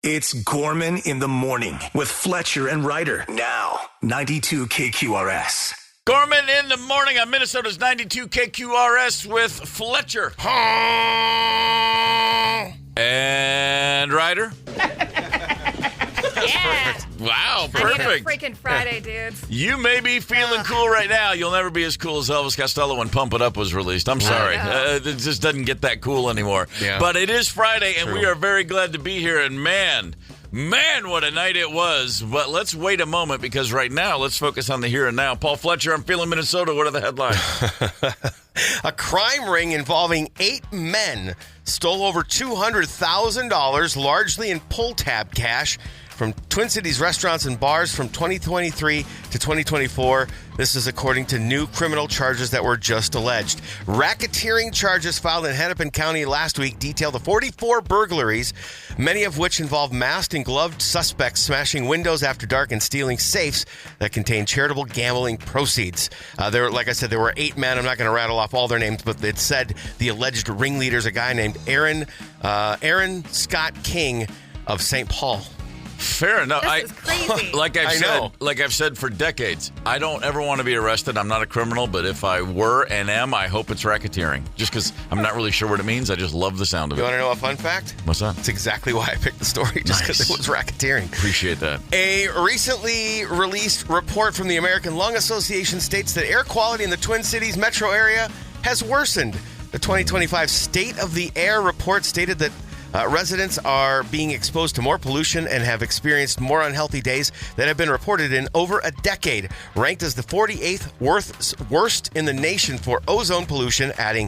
It's Gorman in the Morning with Fletcher and Ryder. Now, 92 KQRS. Gorman in the Morning on Minnesota's 92 KQRS with Fletcher. And Ryder. Yeah. Wow, I need a perfect. freaking Friday, dudes. You may be feeling cool right now. You'll never be as cool as Elvis Costello when Pump It Up was released. I'm sorry. It just doesn't get that cool anymore. Yeah. But it is Friday, and we are very glad to be here. And man, what a night it was. But let's wait a moment, because right now, let's focus on the here and now. Paul Fletcher, I'm feeling Minnesota. What are the headlines? A crime ring involving 8 men stole over $200,000, largely in pull-tab cash, from Twin Cities restaurants and bars from 2023 to 2024. This is according to new criminal charges that were just alleged. Racketeering charges filed in Hennepin County last week detail the 44 burglaries, many of which involve masked and gloved suspects smashing windows after dark and stealing safes that contain charitable gambling proceeds. Like I said, there were 8 men. I'm not going to rattle off all their names, but it said the alleged ringleader is a guy named Aaron Scott King of St. Paul. Fair enough. This is crazy. Like I've said for decades, I don't ever want to be arrested. I'm not a criminal, but if I were and am, I hope it's racketeering. Just because I'm not really sure what it means. I just love the sound of it. You want to know a fun fact? What's that? That's exactly why I picked the story, just because it was racketeering. Appreciate that. A recently released report from the American Lung Association states that air quality in the Twin Cities metro area has worsened. The 2025 State of the Air report stated that residents are being exposed to more pollution and have experienced more unhealthy days than have been reported in over a decade, ranked as the 48th worst in the nation for ozone pollution, adding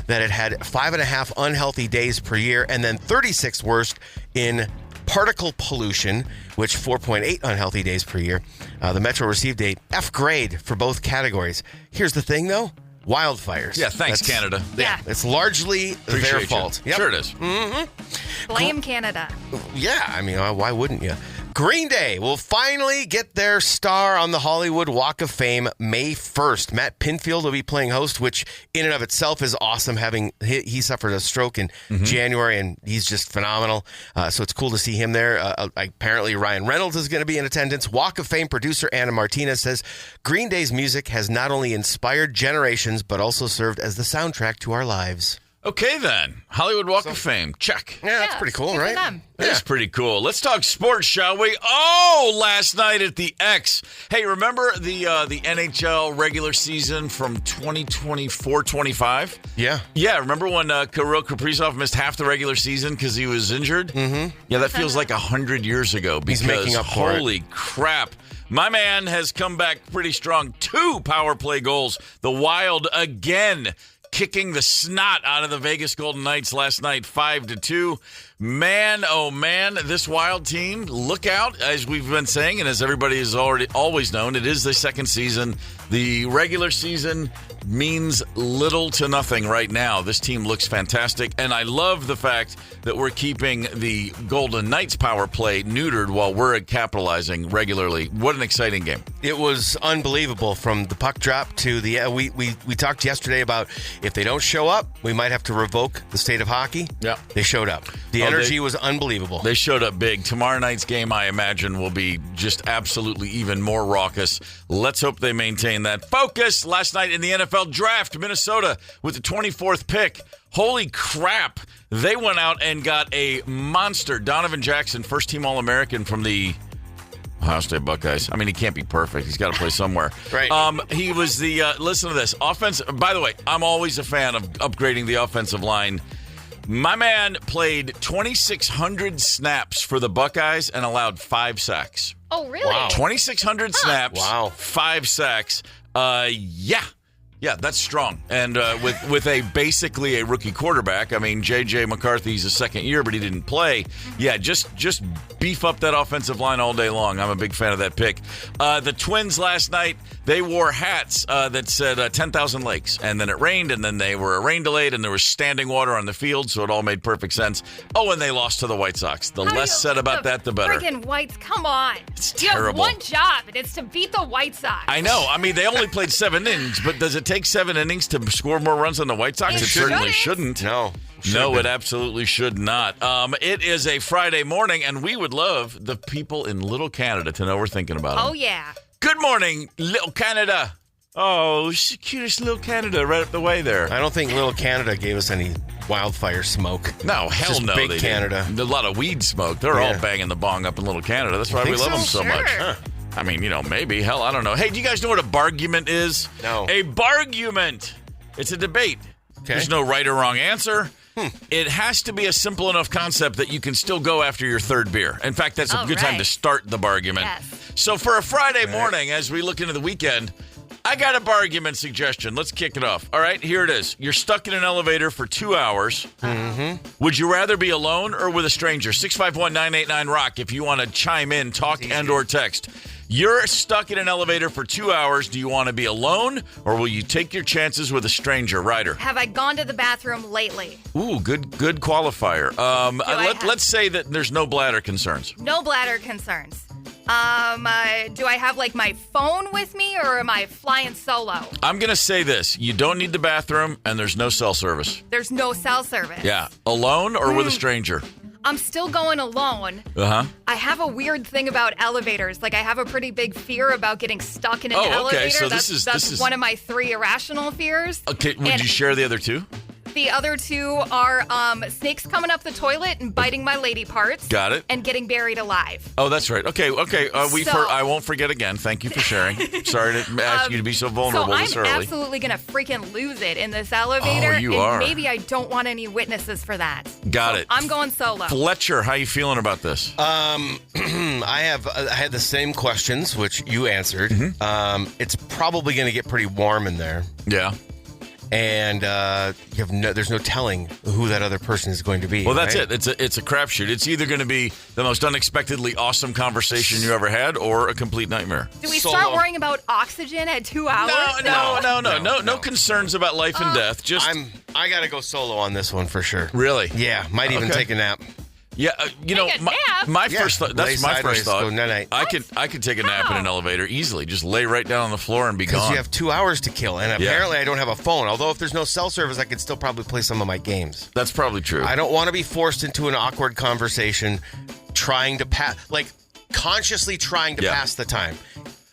that it had 5.5 unhealthy days per year, and then 36th worst in particle pollution, which 4.8 unhealthy days per year. The metro received a F grade for both categories. Here's the thing, though. Wildfires. Yeah, thanks, Canada. Yeah. It's largely their fault. Yep. Sure it is. Mm-hmm. Blame Canada. Yeah, I mean, why wouldn't you? Green Day will finally get their star on the Hollywood Walk of Fame May 1st. Matt Pinfield will be playing host, which in and of itself is awesome. He suffered a stroke in January, and he's just phenomenal. So it's cool to see him there. Apparently, Ryan Reynolds is going to be in attendance. Walk of Fame producer Anna Martinez says Green Day's music has not only inspired generations, but also served as the soundtrack to our lives. Okay, then. Hollywood Walk of Fame. Check. Yeah, that's pretty cool, right? That's pretty cool. Let's talk sports, shall we? Oh, last night at the X. Hey, remember the NHL regular season from 2024-25? Yeah. Yeah, remember when Kirill Kaprizov missed half the regular season because he was injured? Mm-hmm. Yeah, that feels like 100 years ago. Because he's making up for it. Holy crap. My man has come back pretty strong. 2 power play goals. The Wild again kicking the snot out of the Vegas Golden Knights last night, 5-2. Man, oh man, this Wild team, look out, as we've been saying, and as everybody has always known, it is the second season. The regular season means little to nothing right now. This team looks fantastic, and I love the fact that we're keeping the Golden Knights power play neutered while we're capitalizing regularly. What an exciting game. It was unbelievable from the puck drop to the we talked yesterday about if they don't show up, we might have to revoke the state of hockey. Yeah. They showed up. The energy was unbelievable. They showed up big. Tomorrow night's game, I imagine, will be just absolutely even more raucous. Let's hope they maintain that focus. Last night in the NFL draft, Minnesota with the 24th pick. Holy crap. They went out and got a monster. Donovan Jackson, first-team All-American from the Ohio State Buckeyes. I mean, he can't be perfect. He's got to play somewhere. Right. He was the, listen to this, offense. By the way, I'm always a fan of upgrading the offensive line. My man played 2,600 snaps for the Buckeyes and allowed 5 sacks. Oh, really? Wow. 2,600 snaps, Wow. 5 sacks. Yeah, that's strong. And with a basically a rookie quarterback, I mean, J.J. McCarthy's a second year, but he didn't play. Yeah, just beef up that offensive line all day long. I'm a big fan of that pick. The Twins last night, they wore hats that said 10,000 lakes. And then it rained, and then they were rain delayed, and there was standing water on the field, so it all made perfect sense. Oh, and they lost to the White Sox. The less said about that, the better. Freaking Whites, come on. It's you terrible. have one job, and it's to beat the White Sox. I know. I mean, they only played 7 innings, but does it take 7 innings to score more runs than the White Sox? It It certainly shouldn't. shouldn't. No. No, it absolutely should not. It is a Friday morning, and we would love the people in Little Canada to know we're thinking about them. Oh, yeah. Good morning, Little Canada. Oh, she's the cutest Little Canada right up the way there. I don't think Little Canada gave us any wildfire smoke. No, hell Just no, big they Canada. didn't. A lot of weed smoke. They're all banging the bong up in Little Canada. That's why we think love them so? so much. Sure. I mean, maybe. Hell, I don't know. Hey, do you guys know what a bar-gument is? No. A bar-gument. It's a debate. Okay. There's no right or wrong answer. It has to be a simple enough concept that you can still go after your third beer. In fact, that's a All good time right. to start the bar-gument. Yes. So for a Friday morning, as we look into the weekend, I got a bar-gument suggestion. Let's kick it off. All right, here it is. You're stuck in an elevator for 2 hours. Would you rather be alone or with a stranger? 651-989-ROCK if you want to chime in, talk, and or text. You're stuck in an elevator for 2 hours. Do you want to be alone or will you take your chances with a stranger? Ryder. Have I gone to the bathroom lately? Ooh, good qualifier. Let's say that there's no bladder concerns. No bladder concerns. Do I have, like, my phone with me, or am I flying solo? I'm going to say this. You don't need the bathroom, and there's no cell service. There's no cell service. Yeah. Alone or with a stranger? I'm still going alone. Uh-huh. I have a weird thing about elevators. Like, I have a pretty big fear about getting stuck in an Oh, okay. elevator. So that's this is one of my 3 irrational fears. Okay, would And you share the other 2? The other 2 are snakes coming up the toilet and biting my lady parts. Got it. And getting buried alive. Oh, that's right. Okay. So- I won't forget again. Thank you for sharing. Sorry to ask you to be so vulnerable So this I'm early. absolutely going to freaking lose it in this elevator. Oh, you and are. Maybe I don't want any witnesses for that. Got So it. I'm going solo. Fletcher, how you feeling about this? I had the same questions, which you answered. It's probably going to get pretty warm in there. Yeah. And there's no telling who that other person is going to be. Well, that's right? it. It's a crapshoot. It's either going to be the most unexpectedly awesome conversation you ever had or a complete nightmare. Do we Solo. start worrying about oxygen at 2 hours? No concerns about life and death. Just I got to go solo on this one for sure. really. Yeah, might even Okay. take a nap. Yeah, Take a nap? my Yeah, first thought. That's lay my sideways, first thought. go night-night. I could take a nap in an How? elevator easily. Just lay right down on the floor and be Because gone. you have 2 hours to kill, and apparently I don't have a phone. Although if there's no cell service, I could still probably play some of my games. That's probably true. I don't want to be forced into an awkward conversation trying to consciously trying to Yeah. pass the time.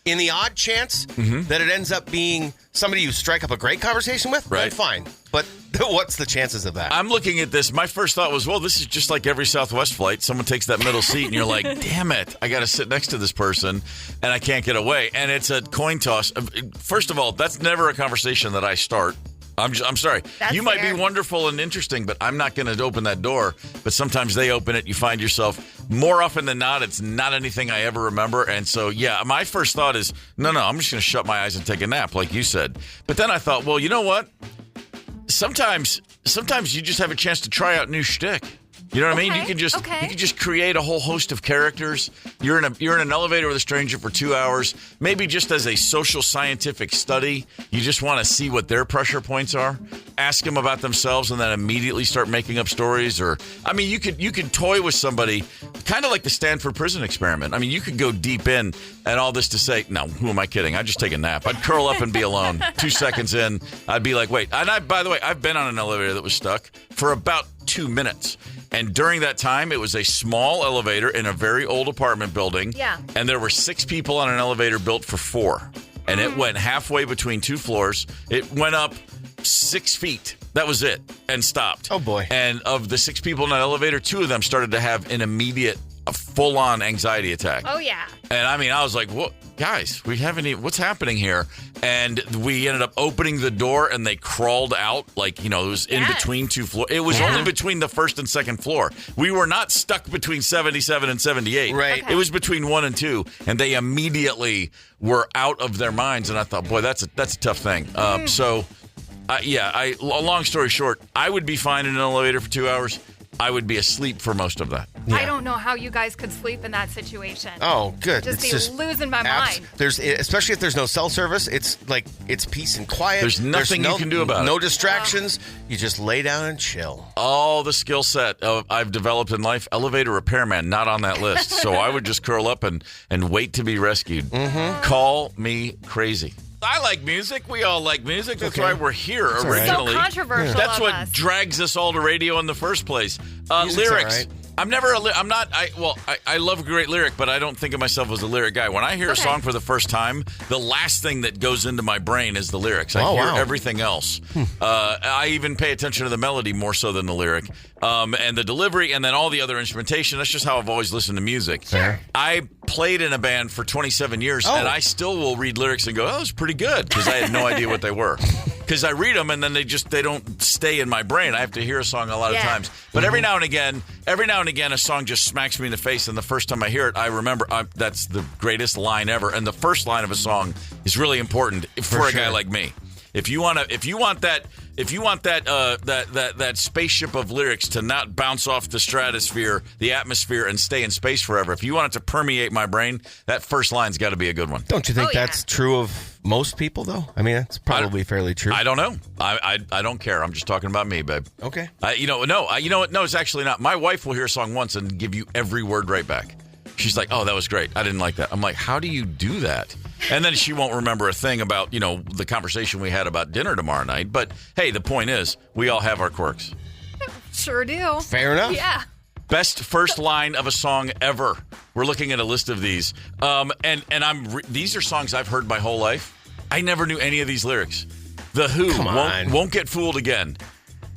In the odd chance that it ends up being somebody you strike up a great conversation with, then Right. fine. But what's the chances of that? I'm looking at this. My first thought was, well, this is just like every Southwest flight. Someone takes that middle seat, and you're like, damn it, I got to sit next to this person, and I can't get away. And it's a coin toss. First of all, that's never a conversation that I start. I'm sorry. That's You might fair. be wonderful and interesting, but I'm not going to open that door. But sometimes they open it. You find yourself, more often than not, it's not anything I ever remember. And so, yeah, my first thought is, no, I'm just going to shut my eyes and take a nap, like you said. But then I thought, well, you know what? Sometimes you just have a chance to try out new shtick. You know what I mean? You can just create a whole host of characters. You're in an elevator with a stranger for 2 hours, maybe just as a social scientific study. You just want to see what their pressure points are. Ask them about themselves, and then immediately start making up stories. Or, I mean, you could toy with somebody, kind of like the Stanford prison experiment. I mean, you could go deep in, and all this to say, no, who am I kidding? I'd just take a nap. I'd curl up and be alone. 2 seconds in, I'd be like, wait. And by the way, I've been on an elevator that was stuck for about 2 minutes. And during that time, it was a small elevator in a very old apartment building. Yeah. And there were 6 people on an elevator built for 4. And it went halfway between 2 floors. It went up 6 feet. That was it. And stopped. Oh, boy. And of the 6 people in that elevator, 2 of them started to have an immediate, a full-on anxiety attack. Oh, yeah. And I mean, I was like, what? Guys, we haven't even, what's happening here? And we ended up opening the door, and they crawled out, like, it was in Yes. between 2 floors. It was only between the first and second floor. We were not stuck between 77 and 78. Right. It was between 1 and 2, and they immediately were out of their minds. And I thought, boy, that's a tough thing. Long story short, I would be fine in an elevator for 2 hours. I would be asleep for most of that. I don't know how you guys could sleep in that situation. Oh, good. Just losing my mind. Especially if there's no cell service, it's peace and quiet. There's nothing you can do about it. No distractions. You just lay down and chill. All the skill set I've developed in life, elevator repairman, not on that list. So I would just curl up and wait to be rescued. Call me crazy. I like music. We all like music. That's Okay. why we're here That's all right. originally. So controversial. That's of what us. drags us all to radio in the first place. Music's Lyrics. all right. I'm never. I love a great lyric, but I don't think of myself as a lyric guy. When I hear a song for the first time, the last thing that goes into my brain is the lyrics. I hear everything else. I even pay attention to the melody more so than the lyric, and the delivery, and then all the other instrumentation. That's just how I've always listened to music. Sure. I played in a band for 27 years, and I still will read lyrics and go, "Oh, it's pretty good," because I had no idea what they were. Because I read them, and then they don't stay in my brain. I have to hear a song a lot of times. But every now and again, a song just smacks me in the face, and the first time I hear it, I remember that's the greatest line ever. And the first line of a song is really important for a guy like me. If you want that spaceship of lyrics to not bounce off the stratosphere, the atmosphere, and stay in space forever, if you want it to permeate my brain, that first line's got to be a good one. Don't you think that's true of most people, though? I mean, that's probably fairly true. I don't know. I don't care. I'm just talking about me, babe. Okay. You know what? No, it's actually not. My wife will hear a song once and give you every word right back. She's like, "Oh, that was great. I didn't like that." I'm like, "How do you do that?" And then she won't remember a thing about, the conversation we had about dinner tomorrow night. But hey, the point is, we all have our quirks. Sure do. Fair enough. Yeah. Best first line of a song ever. We're looking at a list of these. These are songs I've heard my whole life. I never knew any of these lyrics. The Who, won't get fooled again.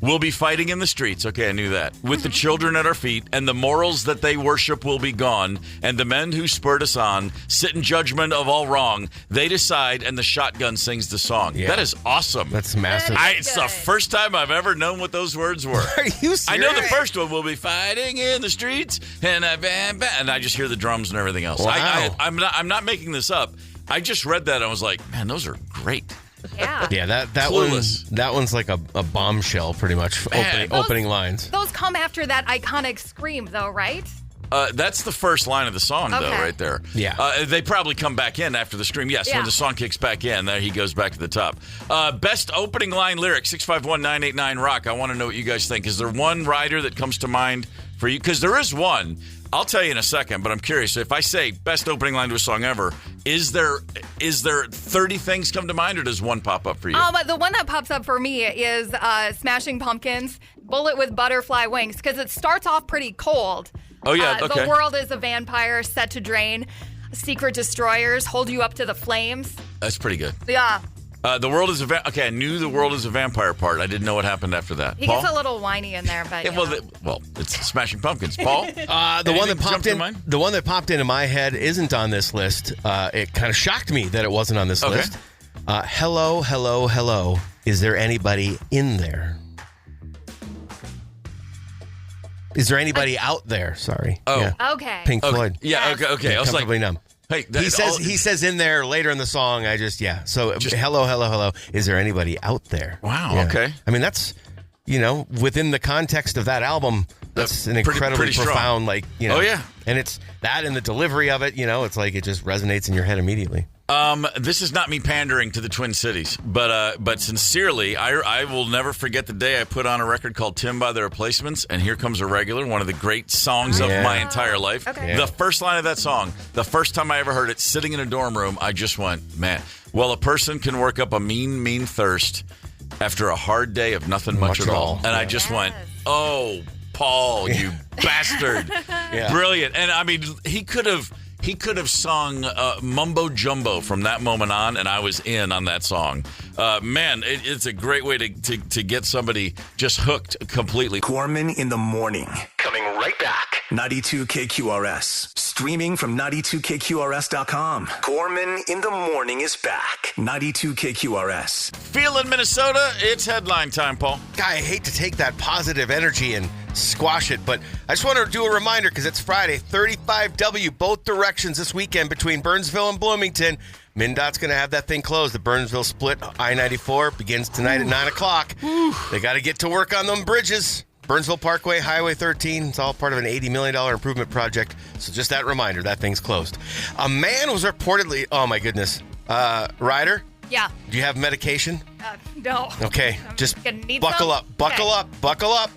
We'll be fighting in the streets. Okay, I knew that. With the children at our feet, and the morals that they worship will be gone, and the men who spurred us on sit in judgment of all wrong. They decide, and the shotgun sings the song. Yeah. That is awesome. That's massive. It's the first time I've ever known what those words were. Are you serious? I know the first one, we'll be fighting in the streets, and I just hear the drums and everything else. Wow. I'm not making this up. I just read that and I was like, man, those are great. Yeah. Yeah, that one's like a bombshell, pretty much. Opening lines. Those come after that iconic scream, though, right? That's the first line of the song, though, right there. Yeah. They probably come back in after the scream. Yes, when the song kicks back in, there he goes back to the top. Best opening line lyric, 651-989-ROCK. I want to know what you guys think. Is there one rider that comes to mind for you? Because there is one. I'll tell you in a second, but I'm curious. If I say best opening line to a song ever, is there 30 things come to mind, or does one pop up for you? The one that pops up for me is Smashing Pumpkins, Bullet with Butterfly Wings, because it starts off pretty cold. Oh, yeah, okay. The world is a vampire set to drain. Secret destroyers hold you up to the flames. That's pretty good. Yeah. The world is a okay. I knew the world is a vampire part. I didn't know what happened after that. He gets a little whiny in there, but it's Smashing Pumpkins. Paul, the one that popped into my head isn't on this list. It kind of shocked me that it wasn't on this list. Hello, hello, hello. Is there anybody in there? Is there anybody out there? Sorry. Oh, yeah. Okay. Pink Floyd. Yeah. Okay. Yeah, I was like, numb. Hey, he says in there later in the song. So hello, hello, hello. Is there anybody out there? Wow. Yeah. Okay. I mean, that's within the context of that album, that's an incredibly profound, Oh yeah. And it's that and the delivery of it. It's like it just resonates in your head immediately. This is not me pandering to the Twin Cities, but sincerely, I will never forget the day I put on a record called Tim by the Replacements, and Here Comes a Regular, one of the great songs of my entire life. Okay. Yeah. The first line of that song, the first time I ever heard it, sitting in a dorm room, I just went, man, well, a person can work up a mean, mean thirst after a hard day of nothing much at all. And I just went, oh, Paul, you bastard. Yeah. Brilliant. And I mean, he could have sung Mumbo Jumbo from that moment on, and I was in on that song. Man, it's a great way to get somebody just hooked completely. Gorman in the morning. Coming right back. 92 KQRS. Streaming from 92KQRS.com. Gorman in the morning is back. 92 KQRS. Feeling Minnesota, it's headline time, Paul. Guy, I hate to take that positive energy and squash it, but I just want to do a reminder because it's Friday. 35W both directions this weekend between Burnsville and Bloomington. MnDOT's going to have that thing closed. The Burnsville split I-94 begins tonight at 9 o'clock. They got to get to work on them bridges. Burnsville Parkway, Highway 13. It's all part of an $80 million improvement project. So just that reminder, that thing's closed. A man was reportedly, oh my goodness, Ryder? Yeah. Do you have medication? No. Okay, just buckle up.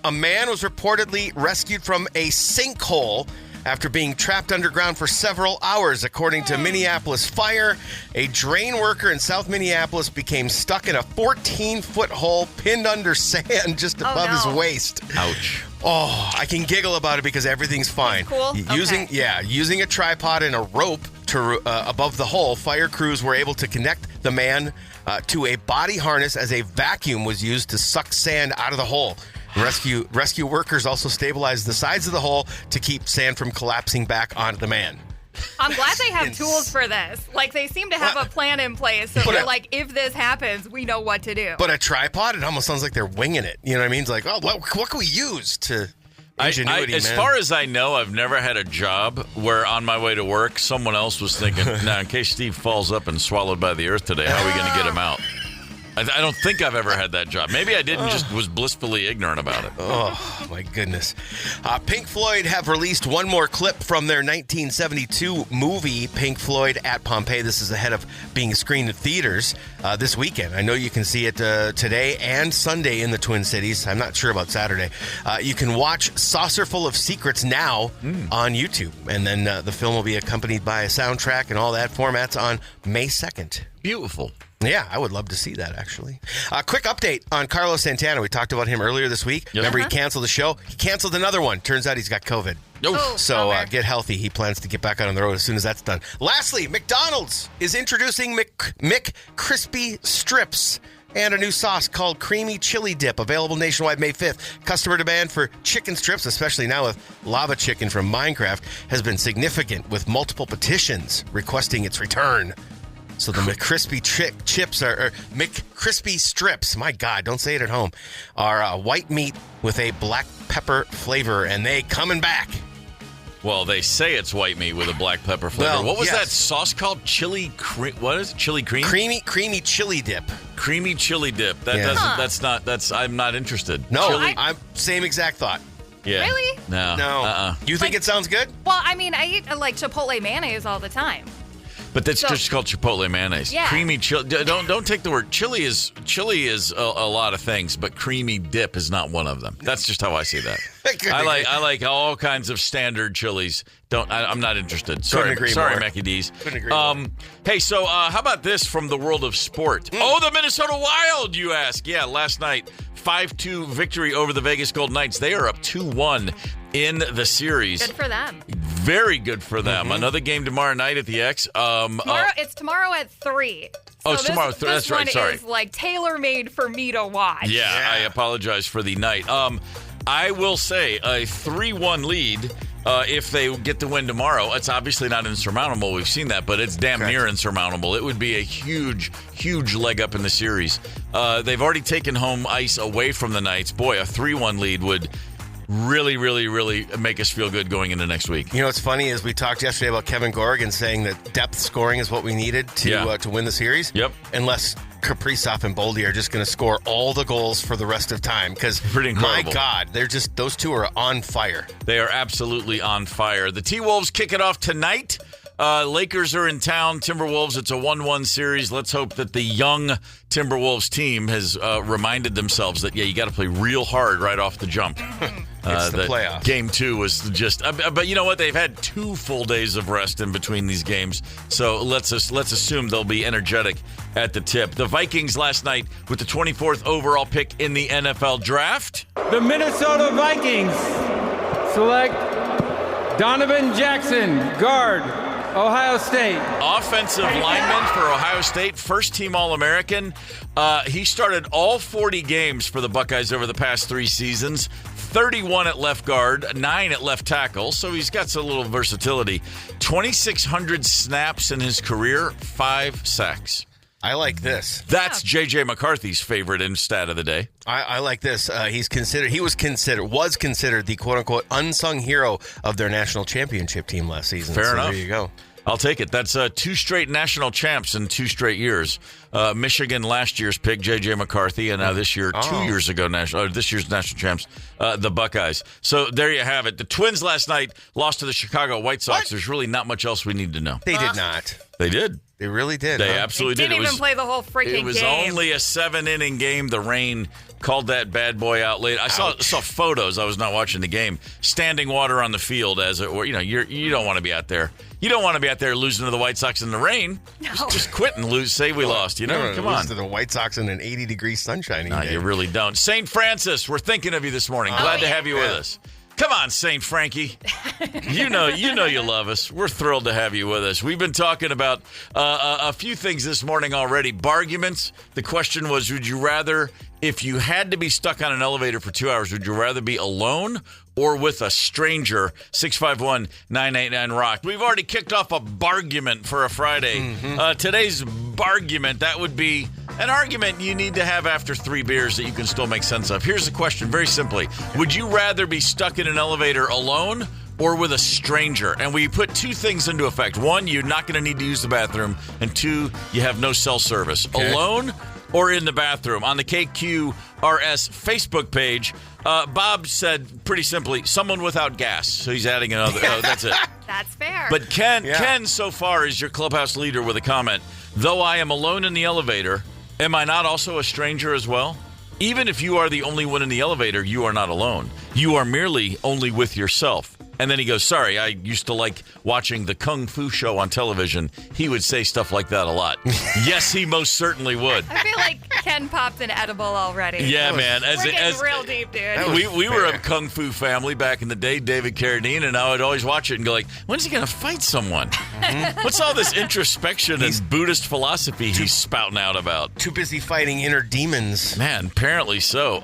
A man was reportedly rescued from a sinkhole after being trapped underground for several hours. According to Minneapolis Fire, a drain worker in South Minneapolis became stuck in a 14-foot hole pinned under sand just above his waist. Ouch. Oh, I can giggle about it because everything's fine. Cool. Using a tripod and a rope to above the hole, fire crews were able to connect the man to a body harness as a vacuum was used to suck sand out of the hole. Rescue workers also stabilized the sides of the hole to keep sand from collapsing back onto the man. I'm glad they have tools for this. Like, they seem to have a plan in place. So they're like, if this happens, we know what to do. But a tripod, it almost sounds like they're winging it. You know what I mean? It's like, oh, what can we use to ingenuity, as far as I know, I've never had a job where on my way to work, someone else was thinking, now, in case Steve falls up and swallowed by the earth today, how are we going to get him out? I don't think I've ever had that job. Maybe I didn't, just was blissfully ignorant about it. Oh, my goodness. Pink Floyd have released one more clip from their 1972 movie, Pink Floyd at Pompeii. This is ahead of being screened in theaters this weekend. I know you can see it today and Sunday in the Twin Cities. I'm not sure about Saturday. You can watch Saucerful of Secrets now on YouTube. And then the film will be accompanied by a soundtrack and all that formats on May 2nd. Beautiful. Yeah, I would love to see that, actually. Quick update on Carlos Santana. We talked about him earlier this week. Yep. Remember, he canceled the show? He canceled another one. Turns out he's got COVID. So get healthy. He plans to get back out on the road as soon as that's done. Lastly, McDonald's is introducing McCrispy Strips and a new sauce called Creamy Chili Dip, available nationwide May 5th. Customer demand for chicken strips, especially now with Lava Chicken from Minecraft, has been significant, with multiple petitions requesting its return. So the McCrispy chips are McCrispy strips. My God, don't say it at home. Are white meat with a black pepper flavor, and they coming back. Well, they say it's white meat with a black pepper flavor. Well, what was that sauce called? Chili cream? What is it? Chili cream? Creamy chili dip. Creamy chili dip. That doesn't. That's not. That's. I'm not interested. No, I'm same exact thought. Yeah. Really? No. You think it sounds good? Well, I mean, I eat like Chipotle mayonnaise all the time. But that's just called Chipotle mayonnaise. Yeah. Creamy chili. Don't take the word chili is a lot of things, but creamy dip is not one of them. That's just how I see that. I like all kinds of standard chilies. I'm not interested. Sorry, Mackie D's. Couldn't agree more. Hey, so how about this from the world of sport? Oh, the Minnesota Wild, you ask? Yeah, last night 5-2 victory over the Vegas Golden Knights. They are up 2-1 in the series. Good for them. Very good for them. Another game tomorrow night at the X. It's tomorrow at 3. So it's tomorrow. That's right. Sorry. This one is like tailor-made for me to watch. Yeah, I apologize for the night. I will say a 3-1 lead. If they get the win tomorrow, it's obviously not insurmountable. We've seen that, but it's damn near insurmountable. It would be a huge, huge leg up in the series. They've already taken home ice away from the Knights. Boy, a 3-1 lead would really, really, really make us feel good going into next week. You know what's funny is we talked yesterday about Kevin Gorgan saying that depth scoring is what we needed to win the series. Yep. Unless Kaprizov and Boldy are just going to score all the goals for the rest of time. Because, my God, those two are on fire. They are absolutely on fire. The T-Wolves kick it off tonight. Lakers are in town. Timberwolves, it's a 1-1 series. Let's hope that the young Timberwolves team has reminded themselves that, you got to play real hard right off the jump. It's the playoffs. Game 2 was just... but you know what? They've had 2 full days of rest in between these games. So let's assume they'll be energetic at the tip. The Vikings last night with the 24th overall pick in the NFL Draft. The Minnesota Vikings select Donovan Jackson, guard, Ohio State. Offensive lineman for Ohio State, first-team All-American. He started all 40 games for the Buckeyes over the past 3 seasons. 31 at left guard, 9 at left tackle, so he's got a little versatility. 2,600 snaps in his career, 5 sacks. I like this. That's J.J. McCarthy's favorite stat of the day. I like this. He was considered the quote-unquote unsung hero of their national championship team last season. Fair enough. There you go. I'll take it. That's 2 straight national champs in 2 straight years. Michigan last year's pick, J.J. McCarthy, and now this year, 2 years ago, this year's national champs, the Buckeyes. So there you have it. The Twins last night lost to the Chicago White Sox. There's really not much else we need to know. They did not. They did. They really did. They huh? absolutely Didn't did. even play the whole freaking game. It was only a 7-inning game. The rain called that bad boy out late. I saw photos. I was not watching the game. Standing water on the field, as it were. You don't want to be out there. You don't want to be out there losing to the White Sox in the rain. No. Just quit and lose. Say we lost. Come on. To the White Sox in an 80-degree sunshiny No, day. you really don't. St. Francis, we're thinking of you this morning. Glad to have you with us. Come on, St. Frankie. You know you love us. We're thrilled to have you with us. We've been talking about a few things this morning already. Bar-guments. The question was, would you rather, if you had to be stuck on an elevator for 2 hours, would you rather be alone or with a stranger? 651-989-ROCK. We've already kicked off a bar-gument for a Friday. Today's bar-gument, that would be an argument you need to have after 3 beers that you can still make sense of. Here's the question, very simply. Would you rather be stuck in an elevator alone or with a stranger? And we put 2 things into effect. 1, you're not going to need to use the bathroom. And 2, you have no cell service. Okay. Alone or in the bathroom. On the KQRS Facebook page, Bob said pretty simply, someone without gas. So he's adding another. That's it. That's fair. But Ken so far is your clubhouse leader with a comment. Though I am alone in the elevator, am I not also a stranger as well? Even if you are the only one in the elevator, you are not alone. You are merely only with yourself. And then he goes, sorry, I used to like watching the Kung Fu show on television. He would say stuff like that a lot. Yes, he most certainly would. I feel like Ken popped an edible already. Yeah, man. We're getting real deep, dude. We were a Kung Fu family back in the day, David Carradine, and I would always watch it and go like, when's he going to fight someone? What's all this introspection and Buddhist philosophy he's spouting out about? Too busy fighting inner demons. Man, apparently so.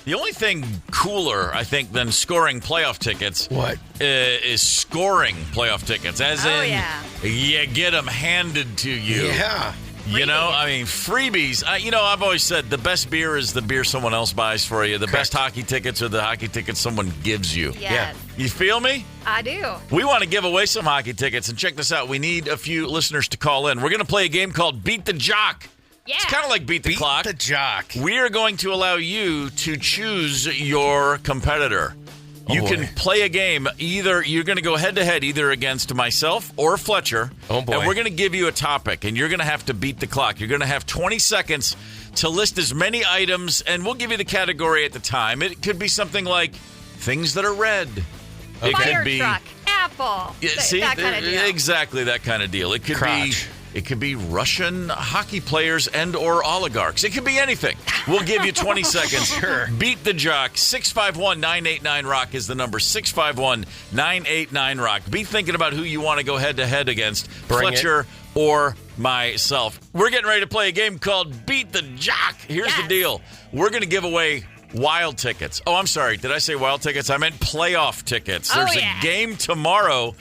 The only thing cooler, I think, than scoring playoff tickets is scoring playoff tickets. As you get them handed to you. Yeah. You know, I mean, freebies. I've always said the best beer is the beer someone else buys for you. The best hockey tickets are the hockey tickets someone gives you. Yes. Yeah. You feel me? I do. We want to give away some hockey tickets. And check this out. We need a few listeners to call in. We're going to play a game called Beat the Jock. Yeah. It's kind of like Beat the Clock. Beat the Jock. We are going to allow you to choose your competitor. You can play a game. Either you're going to go head-to-head either against myself or Fletcher. Oh, boy. And we're going to give you a topic, and you're going to have to beat the clock. You're going to have 20 seconds to list as many items, and we'll give you the category at the time. It could be something like things that are red. Okay. It Fire could be truck, apple. That kind of deal. Exactly that kind of deal. It could Crotch. It could be Russian hockey players and or oligarchs. It could be anything. We'll give you 20 seconds. Sure. Beat the Jock. 651-989-ROCK is the number. 651-989-ROCK. Be thinking about who you want to go head-to-head against, Fletcher or myself. We're getting ready to play a game called Beat the Jock. Here's the deal. We're going to give away wild tickets. Oh, I'm sorry. Did I say wild tickets? I meant playoff tickets. There's a game tomorrow.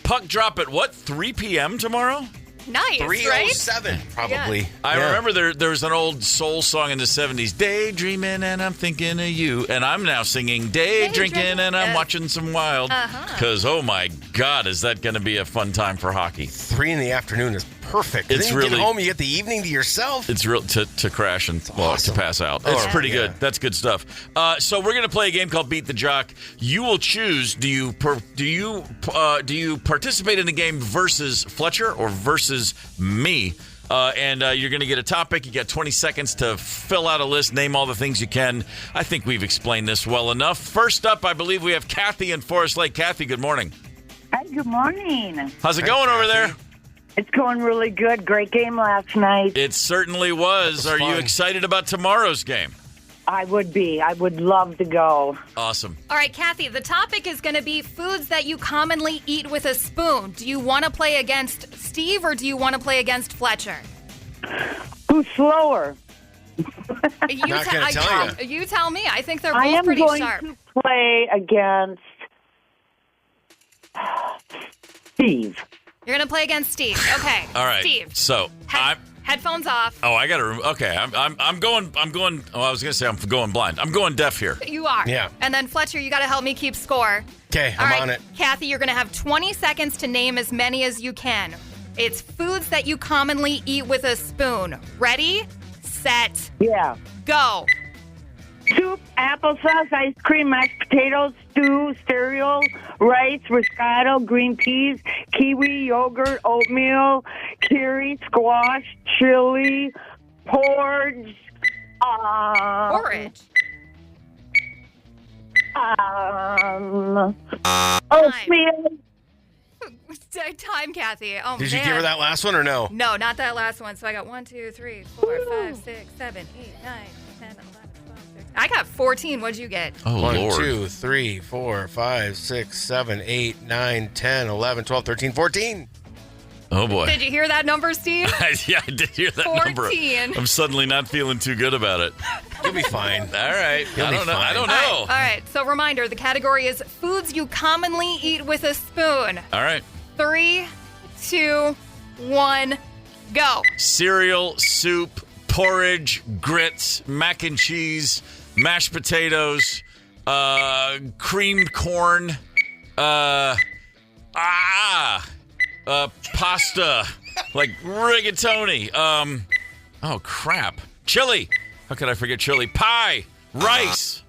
Puck drop at 3 p.m. tomorrow? Nice, 3:07, right? probably. Yeah. I remember there was an old soul song in the 70s, Daydreaming and I'm thinking of you. And I'm now singing Day Drinking and I'm watching some wild. Because, oh my God, is that going to be a fun time for hockey. 3 in the afternoon is perfect. It's then you get home, you get the evening to yourself. It's real to crash and to pass out. It's pretty good. That's good stuff. So we're going to play a game called Beat the Jock. You will choose. Do you participate in the game versus Fletcher or versus me? And you're going to get a topic. You got 20 seconds to fill out a list, name all the things you can. I think we've explained this well enough. First up, I believe we have Kathy in Forrest Lake. Kathy, good morning. Hi, good morning. How's it going over there? It's going really good. Great game last night. It certainly was. Are you excited about tomorrow's game? I would be. I would love to go. Awesome. All right, Kathy, the topic is going to be foods that you commonly eat with a spoon. Do you want to play against Steve or do you want to play against Fletcher? Who's slower? You Not gonna tell you. You tell me. I think they're both pretty sharp. I am going to play against Steve. You're going to play against Steve. Okay. All right. Steve. So Headphones off. Oh, I got to. Okay, I'm going. Oh, I was gonna say I'm going blind. I'm going deaf here. You are. Yeah. And then Fletcher, you got to help me keep score. Okay, I'm on it. Kathy, you're going to have 20 seconds to name as many as you can. It's foods that you commonly eat with a spoon. Ready, set, Yeah. go. Soup, applesauce, ice cream, mashed potatoes, stew, cereal, rice, risotto, green peas, kiwi, yogurt, oatmeal, kiri, squash, chili, porridge. Porridge. Oatmeal. Time, Kathy. Oh, Did man. you give her that last one or no? No, not that last one. So I got 1, 2, 3, 4, 5, 6, 7, 8, 9, 10, 11, 12, 13. I got 14. What'd you get? Oh, 1, Lord. 2, 3, 4, 5, 6, 7, 8, 9, 10, 11, 12, 13, 14. Oh, boy. Did you hear that number, Steve? Yeah, I did hear that 14. number. I'm suddenly not feeling too good about it. You'll be fine. All right. You'll I be don't know. fine. I don't All know. right. So reminder, the category is foods you commonly eat with a spoon. All right. 3, 2, 1, go. Cereal, soup, porridge, grits, mac and cheese, mashed potatoes, creamed corn, pasta, like rigatoni. Oh, crap. Chili. How could I forget chili? Pie. Rice.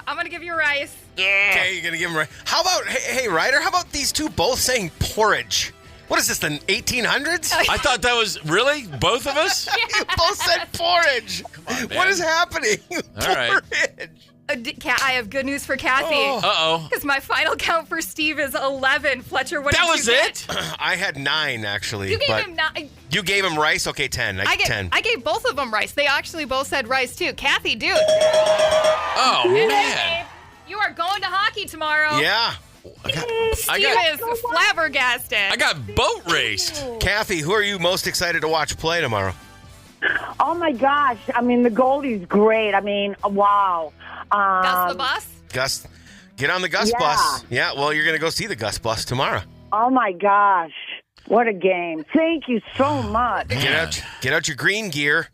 I'm going to give you rice. Okay, you're going to give him right. How about, hey, Ryder, how about these two both saying porridge? What is this, the 1800s? I thought that was, really? Both of us? You both said porridge. on, What is happening? All right. Porridge. I have good news for Kathy. Uh-oh. Because my final count for Steve is 11. Fletcher, what That did you was get? it? I had 9, actually. You gave but him 9. You gave him rice? Okay, 10. I get 10. I gave both of them rice. They actually both said rice, too. Kathy, dude. Oh, man. You are going to hockey tomorrow. Yeah. Steve is flabbergasted. I got boat raced. Kathy, who are you most excited to watch play tomorrow? Oh, my gosh. I mean, the goalie's great. I mean, wow. Gus the bus? Gus. Get on the Gus Yeah. bus. Yeah, well, you're going to go see the Gus bus tomorrow. Oh, my gosh. What a game. Thank you so much. Get out your green gear.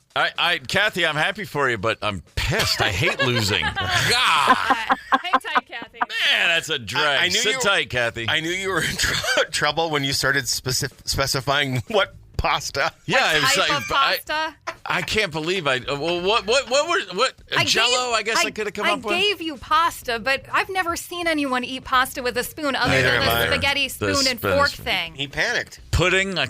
Kathy, I'm happy for you, but I'm pissed. I hate losing. God. Hang tight, Kathy. Man, that's a drag. I knew Sit you- tight, Kathy. I knew you were in trouble when you started specifying what pasta. Yeah, it was Type like, of pasta? I can't believe what Jello? I guess I could have come up with. I gave you pasta, but I've never seen anyone eat pasta with a spoon other Neither than have I. the spaghetti spoon and fork thing. He panicked. Pudding. I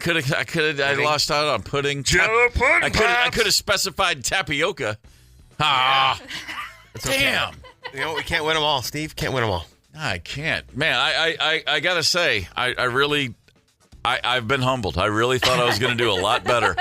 lost out on pudding. Jello pudding, I could have specified tapioca. Ah, It's okay. damn. You know, we can't win them all, Steve. Can't win them all. I can't. Man, I gotta say, I've been humbled. I really thought I was going to do a lot better.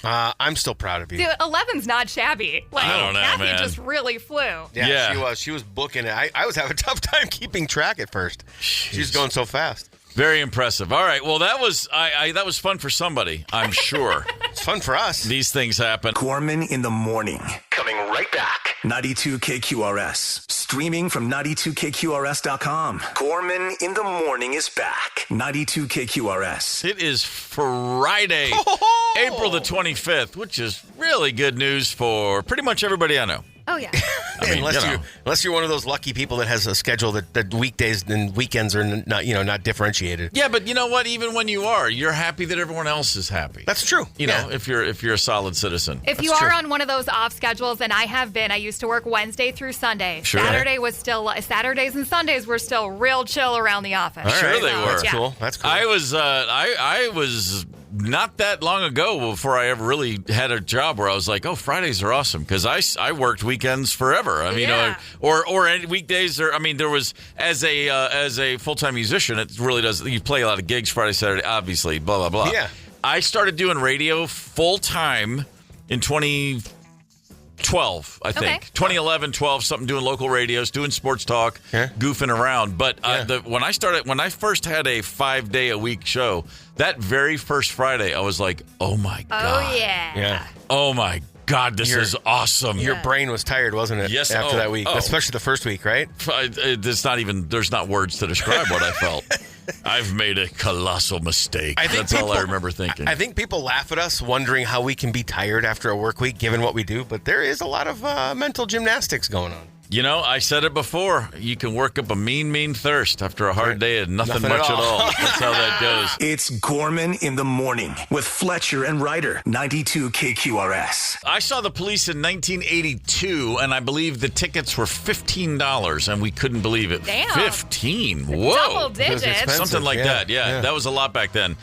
I'm still proud of you. Dude, 11's not shabby. Like, I don't know, Kathy man. just really flew. Yeah, she was booking it. I was having a tough time keeping track at first. She was going so fast. Very impressive. All right. Well, that was that was fun for somebody, I'm sure. It's fun for us. These things happen. Gorman in the morning. Coming right back. 92 KQRS. Streaming from 92KQRS.com. Gorman in the morning is back. 92 KQRS. It is Friday, April the 25th, which is really good news for pretty much everybody I know. Oh, yeah. I mean, unless you're one of those lucky people that has a schedule that weekdays and weekends are not differentiated. Yeah, but you know what? Even when you are, you're happy that everyone else is happy. That's true. You know, if you're a solid citizen. If you are on one of those off schedules, and I have been, I used to work Wednesday through Sunday. Sure. Saturdays and Sundays were still real chill around the office. All right. They were. That's cool. That's cool. I was not that long ago before I ever really had a job where I was like, oh, Fridays are awesome, because I worked weekends forever. I mean, or any weekdays. I mean, there was as a full-time musician, it really does. You play a lot of gigs Friday, Saturday, obviously. Blah blah blah. Yeah. I started doing radio full-time in 2012, I think. Okay. 2011, 12, something, doing local radios, doing sports talk, goofing around. But when I first had a 5-day-a-week show, that very first Friday, I was like, oh, my God. Oh, yeah. Yeah. Oh, my God, this is awesome. Your brain was tired, wasn't it? Yes. After that week, especially the first week, right? There's not words to describe what I felt. I've made a colossal mistake. That's all I remember thinking. I think people laugh at us wondering how we can be tired after a work week, given what we do. But there is a lot of mental gymnastics going on. You know, I said it before. You can work up a mean thirst after a hard day and nothing much at all. That's how that goes. It's Gorman in the Morning with Fletcher and Ryder, 92 KQRS. I saw the police in 1982, and I believe the tickets were $15, and we couldn't believe it. Damn. 15. Whoa. Double digits. Something like that. Yeah, that was a lot back then.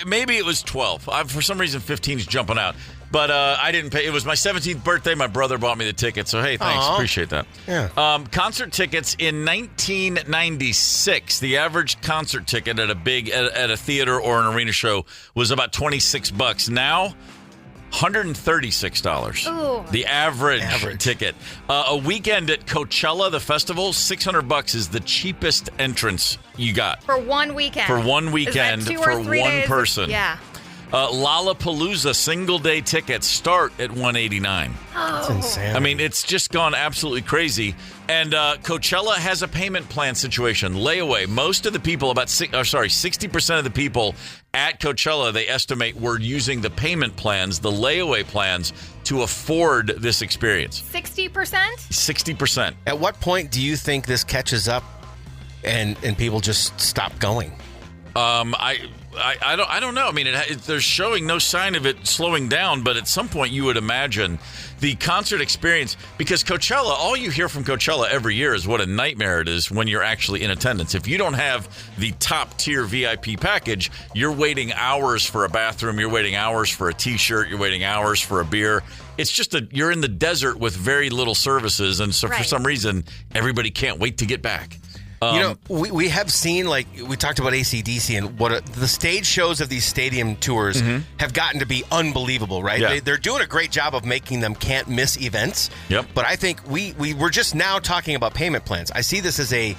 Maybe it was 12. For some reason, 15's jumping out. But I didn't pay. It was my 17th birthday. My brother bought me the ticket. So, hey, thanks. Aww. Appreciate that. Yeah. Concert tickets in 1996, the average concert ticket at a theater or an arena show was about $26. Now, $136. Ooh. The average ticket. A weekend at Coachella, the festival, $600 is the cheapest entrance you got. For one weekend. For one weekend, Is that 2 for or 3 one days? person. Yeah. Lollapalooza single-day tickets start at $189. That's insane. I mean, it's just gone absolutely crazy. And Coachella has a payment plan situation. Layaway. Most of the people, 60% of the people at Coachella, they estimate, were using the payment plans, the layaway plans, to afford this experience. 60%? 60%. At what point do you think this catches up and people just stop going? I don't know. I mean, they're showing no sign of it slowing down, but at some point you would imagine the concert experience, because Coachella, all you hear from Coachella every year is what a nightmare it is when you're actually in attendance. If you don't have the top tier VIP package, you're waiting hours for a bathroom, you're waiting hours for a t-shirt, you're waiting hours for a beer. It's just you're in the desert with very little services, and so for some reason, everybody can't wait to get back. We have seen, like, we talked about AC/DC and the stage shows of these stadium tours have gotten to be unbelievable, right? Yeah. They're doing a great job of making them can't miss events. Yep. But I think we were just now talking about payment plans. I see this as a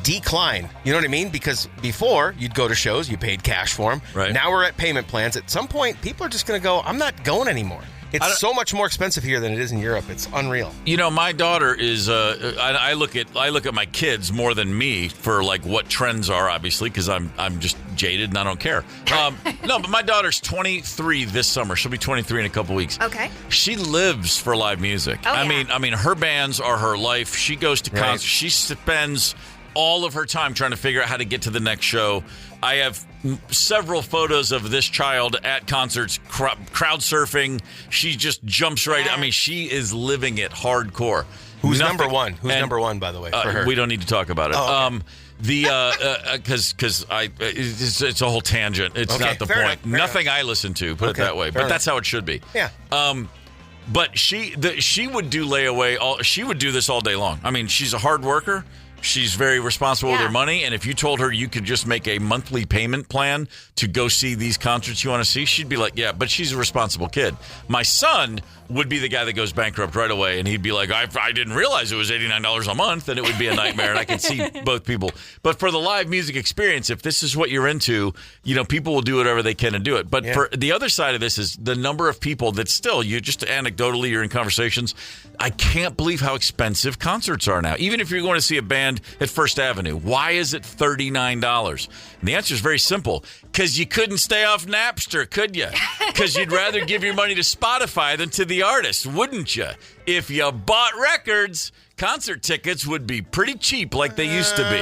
decline. You know what I mean? Because before, you'd go to shows, you paid cash for them. Right. Now we're at payment plans. At some point, people are just going to go, I'm not going anymore. It's so much more expensive here than it is in Europe. It's unreal. You know, my daughter is. I look at my kids more than me for like what trends are, obviously, because I'm just jaded and I don't care. No, but my daughter's 23 this summer. She'll be 23 in a couple weeks. Okay. She lives for live music. Oh, I yeah. mean, her bands are her life. She goes to concerts. She spends all of her time trying to figure out how to get to the next show. I have several photos of this child at concerts, crowd surfing. She just jumps right. I mean, she is living it hardcore. Who's number one? Who's number one, by the way, for her? We don't need to talk about it. Oh, okay. Because it's a whole tangent. It's not the point. Nothing I listen to, put it that way. But that's how it should be. Yeah. But she would do layaway. She would do this all day long. I mean, she's a hard worker. She's very responsible with her money, and if you told her you could just make a monthly payment plan to go see these concerts you want to see, she'd be like, yeah, but she's a responsible kid. My son would be the guy that goes bankrupt right away, and he'd be like, I didn't realize it was $89 a month, and it would be a nightmare, and I can see both people. But for the live music experience, if this is what you're into, you know, people will do whatever they can to do it. But for the other side of this is the number of people that still, you just anecdotally, you're in conversations, I can't believe how expensive concerts are now. Even if you're going to see a band at First Avenue, why is it $39? And the answer is very simple. Because you couldn't stay off Napster, could you? Because you'd rather give your money to Spotify than to the artist, wouldn't you? If you bought records, concert tickets would be pretty cheap like they used to be.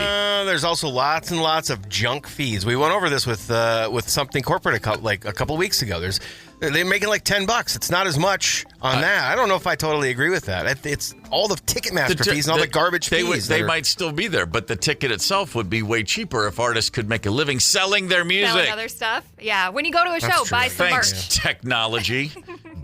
There's also lots and lots of junk fees. We went over this with something corporate a couple weeks ago. They're making like $10. It's not as much on that. I don't know if I totally agree with that. It's all the Ticketmaster fees and all the garbage fees. They might still be there, but the ticket itself would be way cheaper if artists could make a living selling their music. Selling other stuff. Yeah. When you go to a show, buy some merch. Thanks, technology.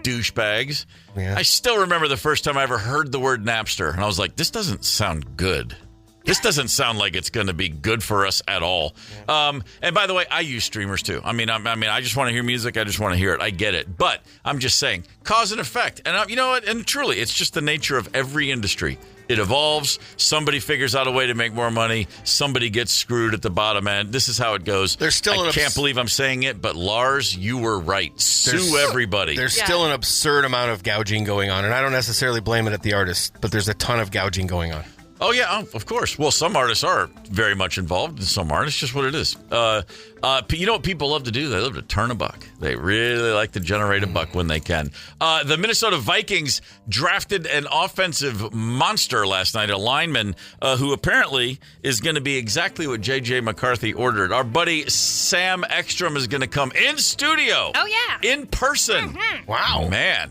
Douchebags. Yeah. I still remember the first time I ever heard the word Napster, and I was like, this doesn't sound good. This doesn't sound like it's going to be good for us at all. And by the way, I use streamers too. I mean, I just want to hear music. I just want to hear it. I get it. But I'm just saying, cause and effect. And you know what? And truly, it's just the nature of every industry. It evolves. Somebody figures out a way to make more money. Somebody gets screwed at the bottom end. This is how it goes. I can't believe I'm saying it, but Lars, you were right. Sue everybody. There's still an absurd amount of gouging going on, and I don't necessarily blame it at the artist, but there's a ton of gouging going on. Oh, yeah, of course. Well, some artists are very much involved, and some aren't. It's just what it is. You know what people love to do? They love to turn a buck. They really like to generate a buck when they can. The Minnesota Vikings drafted an offensive monster last night, a lineman who apparently is going to be exactly what J.J. McCarthy ordered. Our buddy Sam Ekstrom is going to come in studio. Oh, yeah. In person. Mm-hmm. Wow. Man,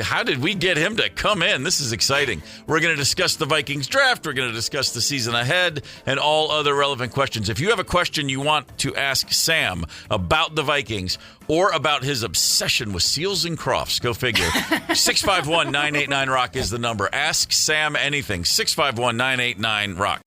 how did we get him to come in? This is exciting. We're going to discuss the Vikings draft. We're going to discuss the season ahead and all other relevant questions. If you have a question you want to ask Sam about the Vikings or about his obsession with seals and crofts, go figure. 651-989-ROCK is the number. Ask Sam anything. 651-989-ROCK.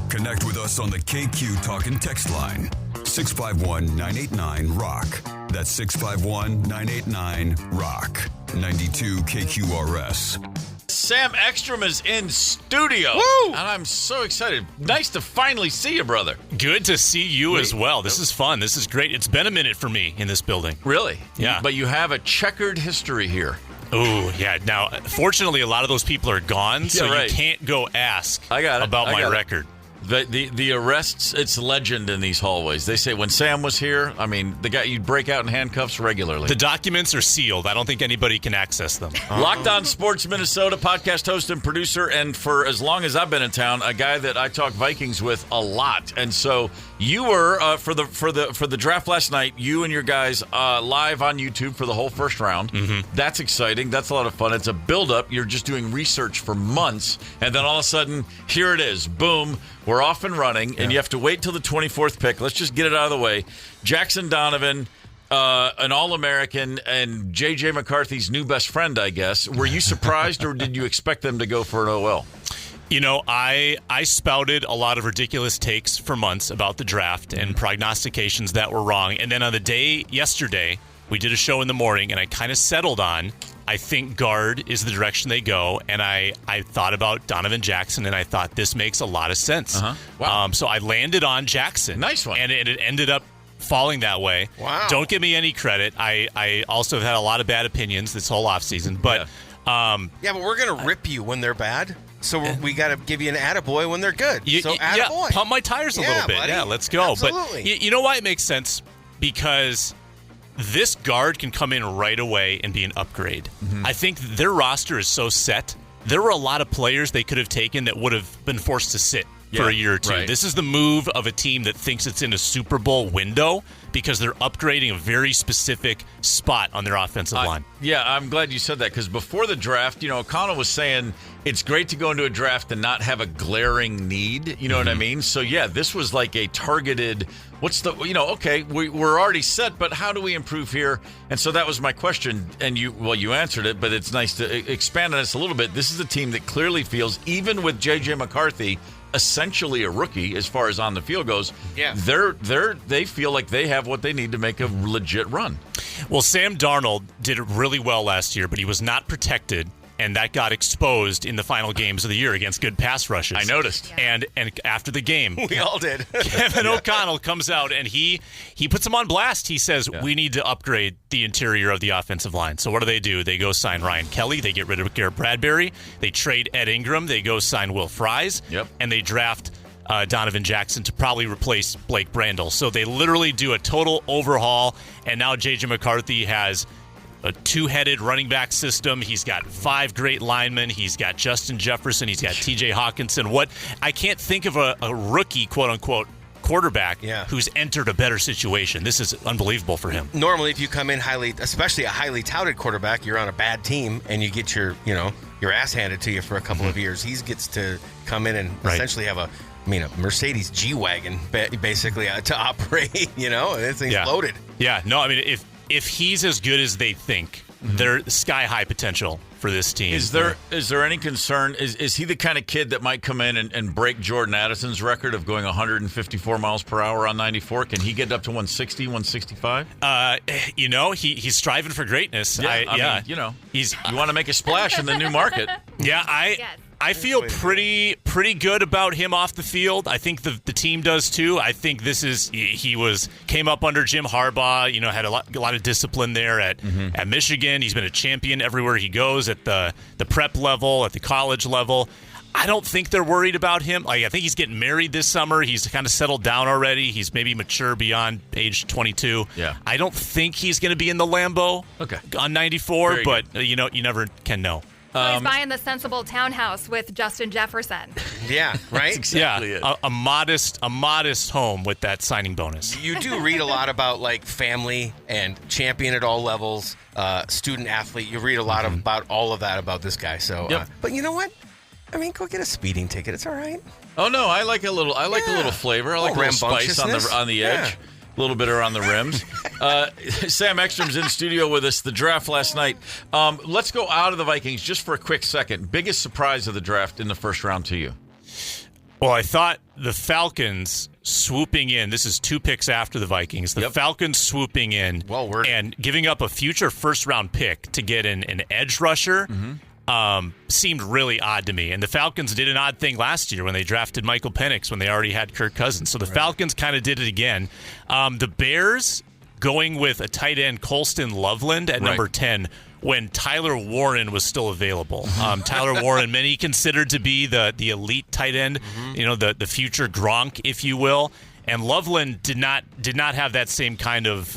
Connect with us on the KQ Talk and Text line. 651-989-ROCK. That's 651-989-ROCK. 92 KQRS. Sam Ekstrom is in studio. Woo! And I'm so excited. Nice to finally see you, brother. Good to see you as well. This is fun. This is great. It's been a minute for me in this building. Really? Yeah. But you have a checkered history here. Oh, yeah. Now, fortunately, a lot of those people are gone, so right. You can't go ask about my record. The arrests, it's legend in these hallways. They say when Sam was here, I mean, the guy you'd break out in handcuffs regularly. The documents are sealed. I don't think anybody can access them. Locked On Sports Minnesota, podcast host and producer, and for as long as I've been in town, a guy that I talk Vikings with a lot. And so you were for the draft last night. You and your guys live on YouTube for the whole first round. Mm-hmm. That's exciting. That's a lot of fun. It's a build-up. You're just doing research for months, and then all of a sudden, here it is. Boom. We're off and running, and you have to wait till the 24th pick. Let's just get it out of the way. Jackson Donovan, an All-American, and J.J. McCarthy's new best friend, I guess. Were you surprised, or did you expect them to go for an OL? You know, I spouted a lot of ridiculous takes for months about the draft and prognostications that were wrong. And then on the day yesterday, we did a show in the morning, and I kind of settled on, I think guard is the direction they go. And I thought about Donovan Jackson, and I thought this makes a lot of sense. Uh-huh. Wow. So I landed on Jackson. Nice one. And it ended up falling that way. Wow. Don't give me any credit. I also have had a lot of bad opinions this whole offseason. But, but we're going to rip you when they're bad. So we got to give you an attaboy when they're good. Attaboy. Pump my tires a little bit. Buddy. Yeah, let's go. Absolutely. But you know why it makes sense? Because this guard can come in right away and be an upgrade. Mm-hmm. I think their roster is so set. There were a lot of players they could have taken that would have been forced to sit for a year or two. Right. This is the move of a team that thinks it's in a Super Bowl window because they're upgrading a very specific spot on their offensive line. Yeah, I'm glad you said that because before the draft, O'Connell was saying it's great to go into a draft and not have a glaring need. You know what I mean? So, yeah, this was like a targeted, we're already set, but how do we improve here? And so that was my question. And you answered it, but it's nice to expand on this a little bit. This is a team that clearly feels, even with J.J. McCarthy, essentially a rookie as far as on the field goes. Yeah. They feel like they have what they need to make a legit run. Well, Sam Darnold did really well last year, but he was not protected, and that got exposed in the final games of the year against good pass rushes. I noticed. And after the game, we all did. Kevin O'Connell comes out and he puts them on blast. He says, we need to upgrade the interior of the offensive line. So what do? They go sign Ryan Kelly. They get rid of Garrett Bradbury. They trade Ed Ingram. They go sign Will Fries. Yep. And they draft Donovan Jackson to probably replace Blake Brandel. So they literally do a total overhaul, and now J.J. McCarthy has a two-headed running back system. He's got 5 great linemen. He's got Justin Jefferson. He's got T.J. Hawkinson. I can't think of a rookie, quote-unquote, quarterback who's entered a better situation. This is unbelievable for him. Normally, if you come in especially a highly touted quarterback, you're on a bad team and you get your ass handed to you for a couple of years. He gets to come in and essentially have a Mercedes G-Wagon basically to operate, this thing's loaded. Yeah, no, I mean, if he's as good as they think, they're sky-high potential for this team. Is there any concern? Is he the kind of kid that might come in and break Jordan Addison's record of going 154 miles per hour on 94? Can he get up to 160, 165? He's striving for greatness. You want to make a splash in the new market. Yeah, I feel pretty good about him off the field. I think the team does too. I think came up under Jim Harbaugh. Had a lot of discipline there at Michigan. He's been a champion everywhere he goes at the prep level, at the college level. I don't think they're worried about him. I think he's getting married this summer. He's kind of settled down already. He's maybe mature beyond age 22. Yeah. I don't think he's going to be in the Lambeau on 94, Very but you never can know. So he's buying the sensible townhouse with Justin Jefferson. Yeah, right? Exactly it. A modest home with that signing bonus. You do read a lot about like family and champion at all levels, student athlete. You read a lot about all of that about this guy. So, but you know what? I mean, go get a speeding ticket. It's all right. Oh no, I like a little flavor. I like a little spice on the edge. A little bit around the rims. Sam Ekstrom's in studio with us. The draft last night. Let's go out of the Vikings just for a quick second. Biggest surprise of the draft in the first round to you? Well, I thought the Falcons swooping in. This is 2 picks after the Vikings. The Falcons swooping in and giving up a future first-round pick to get an edge rusher seemed really odd to me. And the Falcons did an odd thing last year when they drafted Michael Penix when they already had Kirk Cousins. So the Falcons kind of did it again. The Bears going with a tight end, Colston Loveland, at number 10 when Tyler Warren was still available. Tyler Warren, many considered to be the elite tight end, the future Gronk, if you will. And Loveland did not have that same kind of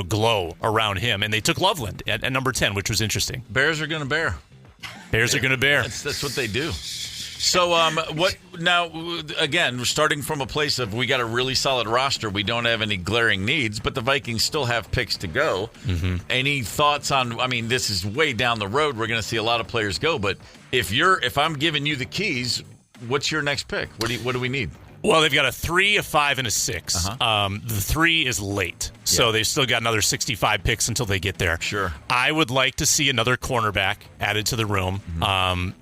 glow around him, and they took Loveland at number 10, which was interesting. Bears are going to bear. Bears are going to bear. That's what they do. So what now? Again, we're starting from a place of we got a really solid roster. We don't have any glaring needs, but the Vikings still have picks to go. Any thoughts on? I mean, this is way down the road. We're going to see a lot of players go, but if I'm giving you the keys, what's your next pick? What do we need? Well, they've got a 3, a 5, and a 6. The 3 is late, so they've still got another 65 picks until they get there. Sure. I would like to see another cornerback added to the room.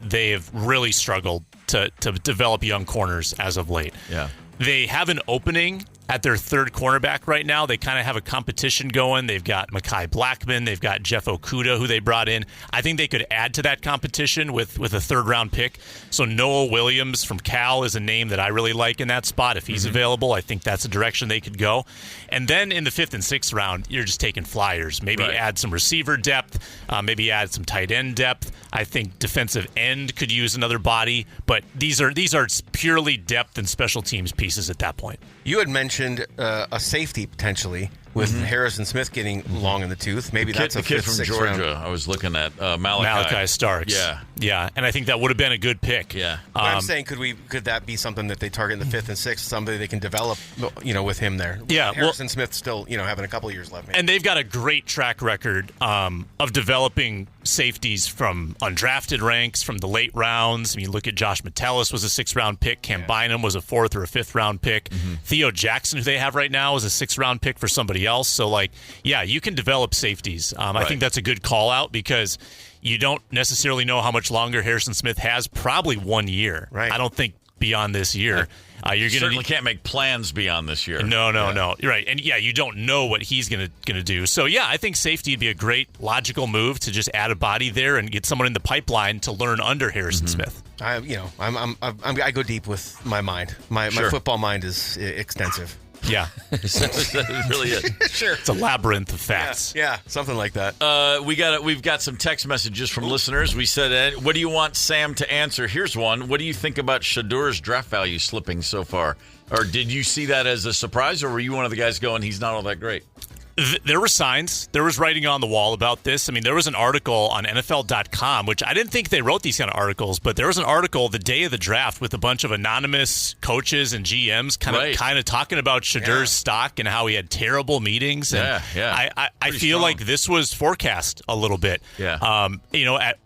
They have really struggled to develop young corners as of late. Yeah. They have an opening at their third cornerback right now. They kind of have a competition going. They've got Mekhi Blackman. They've got Jeff Okudah, who they brought in. I think they could add to that competition with a third-round pick. So Noah Williams from Cal is a name that I really like in that spot. If he's available, I think that's a direction they could go. And then in the 5th and 6th round, you're just taking flyers. Maybe add some receiver depth. Maybe add some tight end depth. I think defensive end could use another body. But these are purely depth and special teams pieces at that point. You had mentioned a safety potentially with Harrison Smith getting long in the tooth. Maybe that's a kid fifth, from sixth Georgia. round. I was looking at Malachi Starks. Yeah, and I think that would have been a good pick. Yeah, But I'm saying, could that be something that they target in the 5th and 6th? Somebody they can develop, with him there. Yeah, Harrison Smith still, having a couple years left. Maybe. And they've got a great track record of developing safeties from undrafted ranks, from the late rounds. I mean, look at Josh Metellus was a 6th-round pick. Cam Bynum was a 4th or a 5th-round pick. Theo Jackson, who they have right now, is a 6th-round pick for somebody else. So, you can develop safeties. I think that's a good call-out because you don't necessarily know how much longer Harrison Smith has. Probably 1 year. Right. I don't think beyond this year. You certainly can't make plans beyond this year. No. You're right. And, you don't know what he's going to do. So, I think safety would be a great logical move to just add a body there and get someone in the pipipeline to learn under Harrison Smith. I go deep with my mind. My football mind is extensive. Yeah. That really is. Sure. It's a labyrinth of facts. Yeah, something like that. We've got some text messages from listeners. We said, what do you want Sam to answer? Here's one. What do you think about Shadur's draft value slipping so far? Or did you see that as a surprise, or were you one of the guys going, he's not all that great? There were signs. There was writing on the wall about this. I mean, there was an article on NFL.com, which I didn't think they wrote these kind of articles, but there was an article the day of the draft with a bunch of anonymous coaches and GMs kind of talking about Shadur's stock and how he had terrible meetings. And I feel like this was forecast a little bit. Yeah.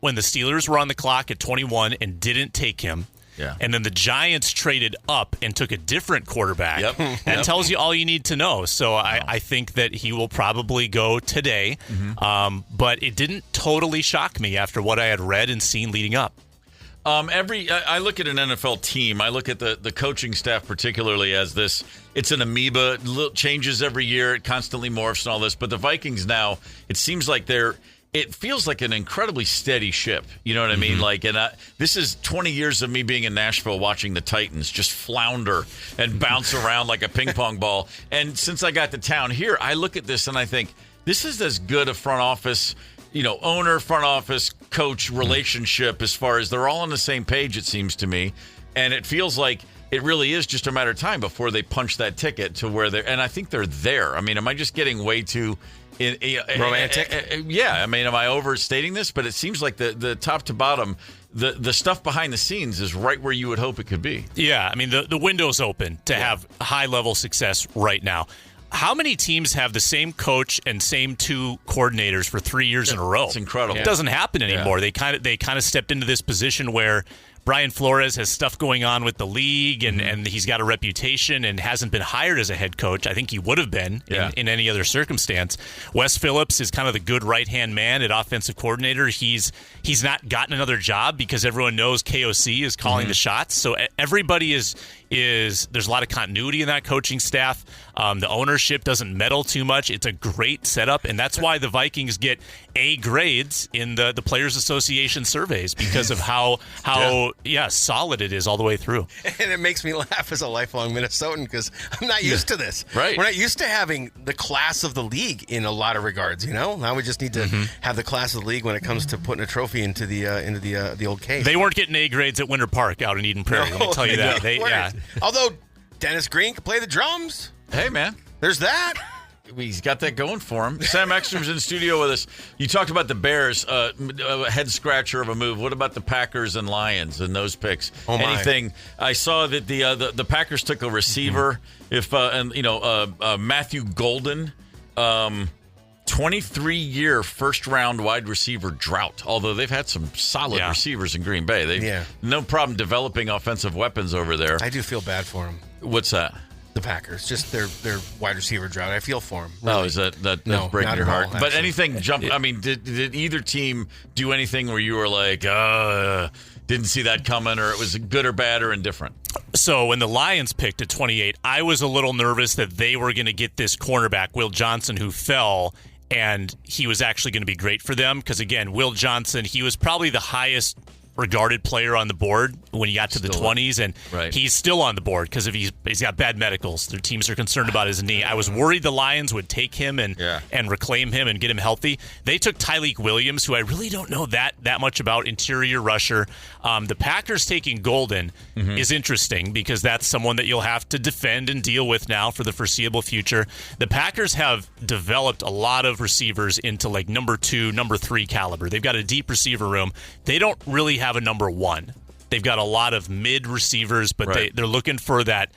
When the Steelers were on the clock at 21 and didn't take him. Yeah. And then the Giants traded up and took a different quarterback. That tells you all you need to know. So I think that he will probably go today. But it didn't totally shock me after what I had read and seen leading up. I look at an NFL team. I look at the coaching staff particularly as this. It's an amoeba. Changes every year. It constantly morphs and all this. But the Vikings now, it seems like it feels like an incredibly steady ship. You know what I mean? This is 20 years of me being in Nashville watching the Titans just flounder and bounce around like a ping pong ball. And since I got to town here, I look at this and I think, this is as good a front office, owner, front office, coach relationship as far as they're all on the same page, it seems to me. And it feels like it really is just a matter of time before they punch that ticket to where they're, and I think they're there. I mean, am I just getting way too romantic? Yeah. I mean, am I overstating this? But it seems like the top to bottom, the stuff behind the scenes is right where you would hope it could be. Yeah. I mean, the window's open to have high-level success right now. How many teams have the same coach and same two coordinators for 3 years in a row? It's incredible. It doesn't happen anymore. They kind of stepped into this position where Brian Flores has stuff going on with the league, and he's got a reputation and hasn't been hired as a head coach. I think he would have been in any other circumstance. Wes Phillips is kind of the good right-hand man at offensive coordinator. He's not gotten another job because everyone knows KOC is calling the shots. So everybody is there's a lot of continuity in that coaching staff. The ownership doesn't meddle too much. It's a great setup, and that's why the Vikings get A grades in the Players Association surveys because of how solid it is all the way through. And it makes me laugh as a lifelong Minnesotan because I'm not used to this. Right. We're not used to having the class of the league in a lot of regards. Now we just need to have the class of the league when it comes to putting a trophy into the old case. They weren't getting A grades at Winter Park out in Eden Prairie. Let me tell you that. Although Dennis Green can play the drums. Hey, man. There's that. He's got that going for him. Sam Ekstrom's in the studio with us. You talked about the Bears, a head scratcher of a move. What about the Packers and Lions and those picks? Oh, my. Anything? I saw that the Packers took a receiver. Matthew Golden, 23-year first-round wide receiver drought. Although they've had some solid receivers in Green Bay, they've no problem developing offensive weapons over there. I do feel bad for them. What's that? The Packers, just their wide receiver drought. I feel for them. Really. Oh, is that breaking your heart? All, but anything jump? I mean, did either team do anything where you were like, didn't see that coming, or it was good or bad or indifferent? So when the Lions picked at 28, I was a little nervous that they were going to get this cornerback, Will Johnson, who fell, and he was actually going to be great for them because, again, Will Johnson, he was probably the highest regarded player on the board when he got to the 20s, and he's still on the board because he's got bad medicals. Their teams are concerned about his knee. I was worried the Lions would take him and reclaim him and get him healthy. They took Tyleik Williams, who I really don't know that much about, interior rusher. The Packers taking Golden is interesting because that's someone that you'll have to defend and deal with now for the foreseeable future. The Packers have developed a lot of receivers into like number 2, number 3 caliber. They've got a deep receiver room. They don't really have a number 1. They've got a lot of mid receivers, but they're looking for that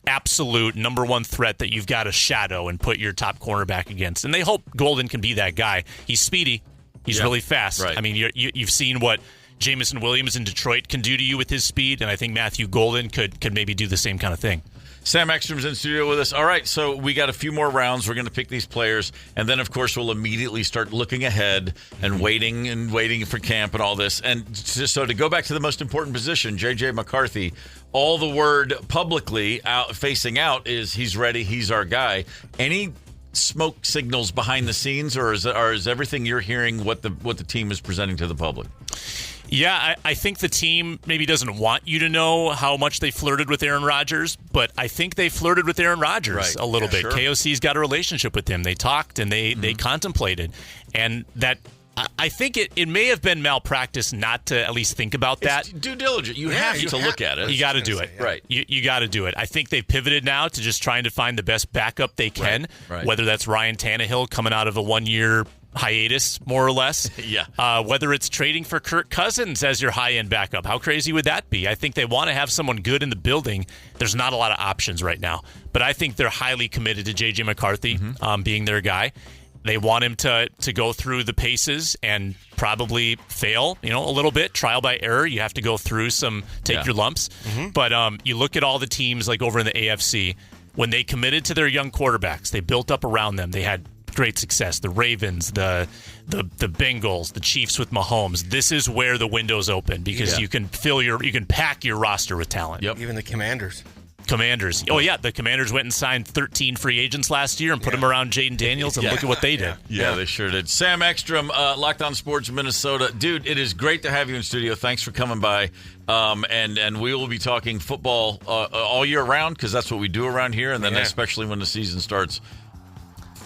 absolute number 1 threat that you've got to shadow and put your top cornerback against. And they hope Golden can be that guy. He's speedy. He's really fast. Right. I mean, you've seen what Jameson Williams in Detroit can do to you with his speed, and I think Matthew Golden could maybe do the same kind of thing. Sam Ekstrom's in studio with us. All right, so we got a few more rounds. We're going to pick these players, and then, of course, we'll immediately start looking ahead and waiting for camp and all this. And so to go back to the most important position, J.J. McCarthy, all the word publicly facing out is he's ready, he's our guy. Any smoke signals behind the scenes, or is everything you're hearing what the team is presenting to the public? Yeah, I think the team maybe doesn't want you to know how much they flirted with Aaron Rodgers, but I think they flirted with Aaron Rodgers a little bit. Sure. KOC's got a relationship with him. They talked and they contemplated. And that I think it may have been malpractice not to at least think about that. It's due diligence. You have to look at it. You got to do it. Right. You got to do it. I think they've pivoted now to just trying to find the best backup they can, whether that's Ryan Tannehill coming out of a 1-year hiatus, more or less. Whether it's trading for Kirk Cousins as your high-end backup. How crazy would that be? I think they want to have someone good in the building. There's not a lot of options right now. But I think they're highly committed to J.J. McCarthy being their guy. They want him to go through the paces and probably fail, a little bit, trial by error. You have to go through take your lumps. But you look at all the teams like over in the AFC, when they committed to their young quarterbacks, they built up around them. They had great success. The Ravens, the Bengals, the Chiefs with Mahomes. This is where the window's open because you can pack your roster with talent. Yep. Even the Commanders. Oh, yeah. The Commanders went and signed 13 free agents last year and put them around Jaden Daniels, and look at what they did. Yeah, they sure did. Sam Ekstrom, Locked On Sports Minnesota. Dude, it is great to have you in studio. Thanks for coming by. And we will be talking football all year round because that's what we do around here, and then especially when the season starts.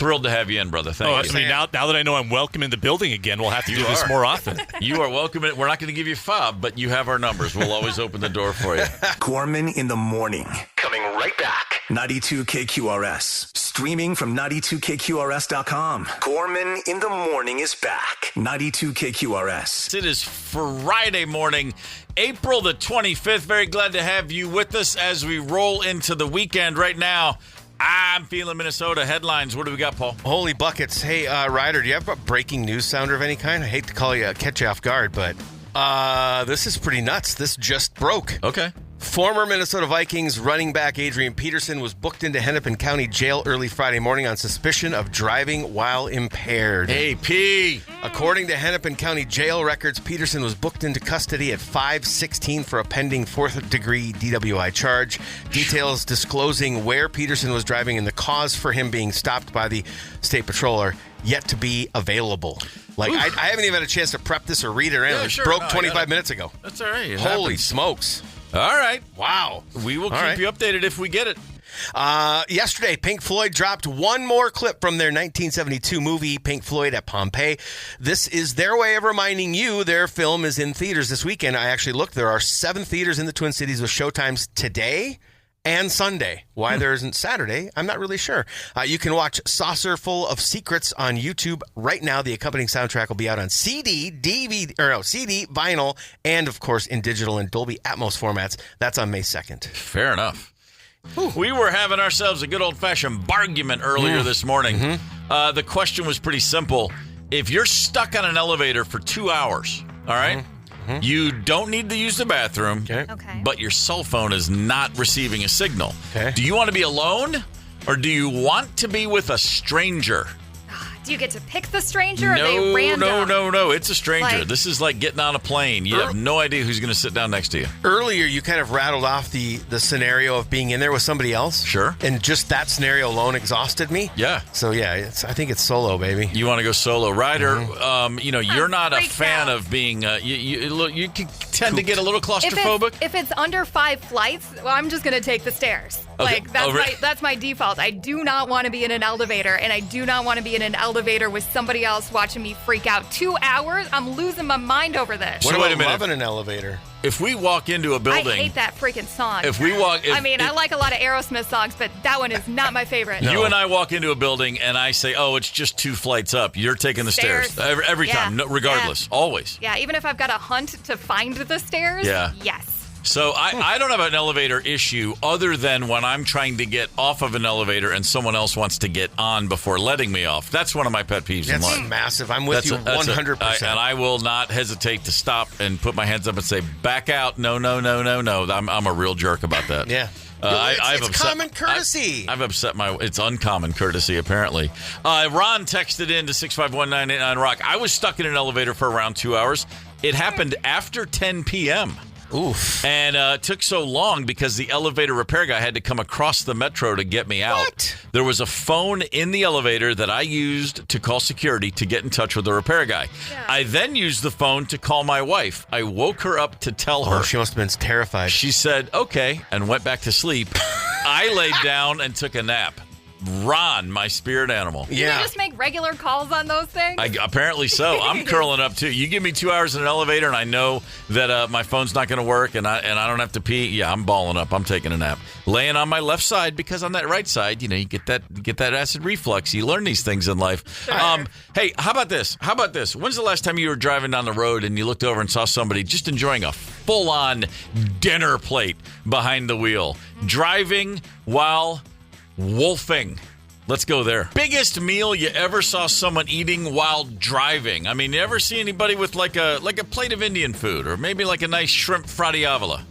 Thrilled to have you in, brother. Thank you. I mean, now that I know I'm welcome in the building again, we'll have to do this more often. You are welcome. We're not going to give you a fob, but you have our numbers. We'll always open the door for you. Gorman in the morning. Coming right back. 92 KQRS. Streaming from 92KQRS.com. Gorman in the morning is back. 92 KQRS. It is Friday morning, April the 25th. Very glad to have you with us as we roll into the weekend right now. I'm feeling Minnesota headlines. What do we got, Paul? Holy buckets. Hey, Ryder, do you have a breaking news sounder of any kind? I hate to catch you off guard, but this is pretty nuts. This just broke. Okay. Former Minnesota Vikings running back Adrian Peterson was booked into Hennepin County Jail early Friday morning on suspicion of driving while impaired. Hey, P. According to Hennepin County Jail records, Peterson was booked into custody at 5:16 for a pending fourth-degree DWI charge. Details disclosing where Peterson was driving and the cause for him being stopped by the state patrol are yet to be available. I haven't even had a chance to prep this or read it or anything. Sure. It broke 25 minutes ago. That's all right. Holy smokes. All right. Wow. We will keep you updated if we get it. Yesterday, Pink Floyd dropped one more clip from their 1972 movie, Pink Floyd at Pompeii. This is their way of reminding you their film is in theaters this weekend. I actually looked. There are 7 theaters in the Twin Cities with showtimes today and Sunday. Why there isn't Saturday, I'm not really sure. You can watch Saucer Full of Secrets on YouTube right now. The accompanying soundtrack will be out on CD, vinyl, and of course in digital and Dolby Atmos formats. That's on May 2nd. Fair enough. We were having ourselves a good old-fashioned bar-gument earlier this morning. The question was pretty simple. If you're stuck on an elevator for 2 hours, all right, you don't need to use the bathroom, but your cell phone is not receiving a signal. Do you want to be alone, or do you want to be with a stranger? Do you get to pick the stranger, or are they random? No. It's a stranger. This is like getting on a plane. You have no idea who's going to sit down next to you. Earlier, you kind of rattled off the scenario of being in there with somebody else. Sure. And just that scenario alone exhausted me. Yeah. So, yeah, I think it's solo, baby. You want to go solo. Ryder, you're not a fan of being, you can tend to get a little claustrophobic. If it's under 5 flights, well, I'm just going to take the stairs. Okay. That's my default. I do not want to be in an elevator, and I do not want to be in an elevator with somebody else watching me freak out. 2 hours? I'm losing my mind over this. What about loving an elevator? If we walk into a building... I hate that freaking song. I like a lot of Aerosmith songs, but that one is not my favorite. You and I walk into a building, and I say, it's just 2 flights up. You're taking the stairs. Every time, regardless. Always. Yeah, even if I've got to hunt to find the stairs, yes. So I don't have an elevator issue other than when I'm trying to get off of an elevator and someone else wants to get on before letting me off. That's one of my pet peeves in life. That's massive. I'm with you 100%. And I will not hesitate to stop and put my hands up and say, back out. No. I'm a real jerk about that. Yeah. It's common courtesy. I've upset it's uncommon courtesy, apparently. Ron texted in to 651-989 Rock. I was stuck in an elevator for around 2 hours. It happened after 10 p.m. Oof. And it took so long because the elevator repair guy had to come across the metro to get me out. What? There was a phone in the elevator that I used to call security to get in touch with the repair guy. Yeah. I then used the phone to call my wife. I woke her up to tell her. Oh, she must have been terrified. She said, okay, and went back to sleep. I laid down and took a nap. Ron, my spirit animal. You just make regular calls on those things? Apparently so. I'm curling up too. You give me 2 hours in an elevator and I know that my phone's not going to work and I don't have to pee. Yeah, I'm balling up. I'm taking a nap. Laying on my left side because on that right side, you get that acid reflux. You learn these things in life. Hey, how about this? When's the last time you were driving down the road and you looked over and saw somebody just enjoying a full-on dinner plate behind the wheel, driving while wolfing? Let's go there. Biggest meal you ever saw someone eating while driving? I mean, you ever see anybody with like a plate of Indian food or maybe like a nice shrimp fratiavola?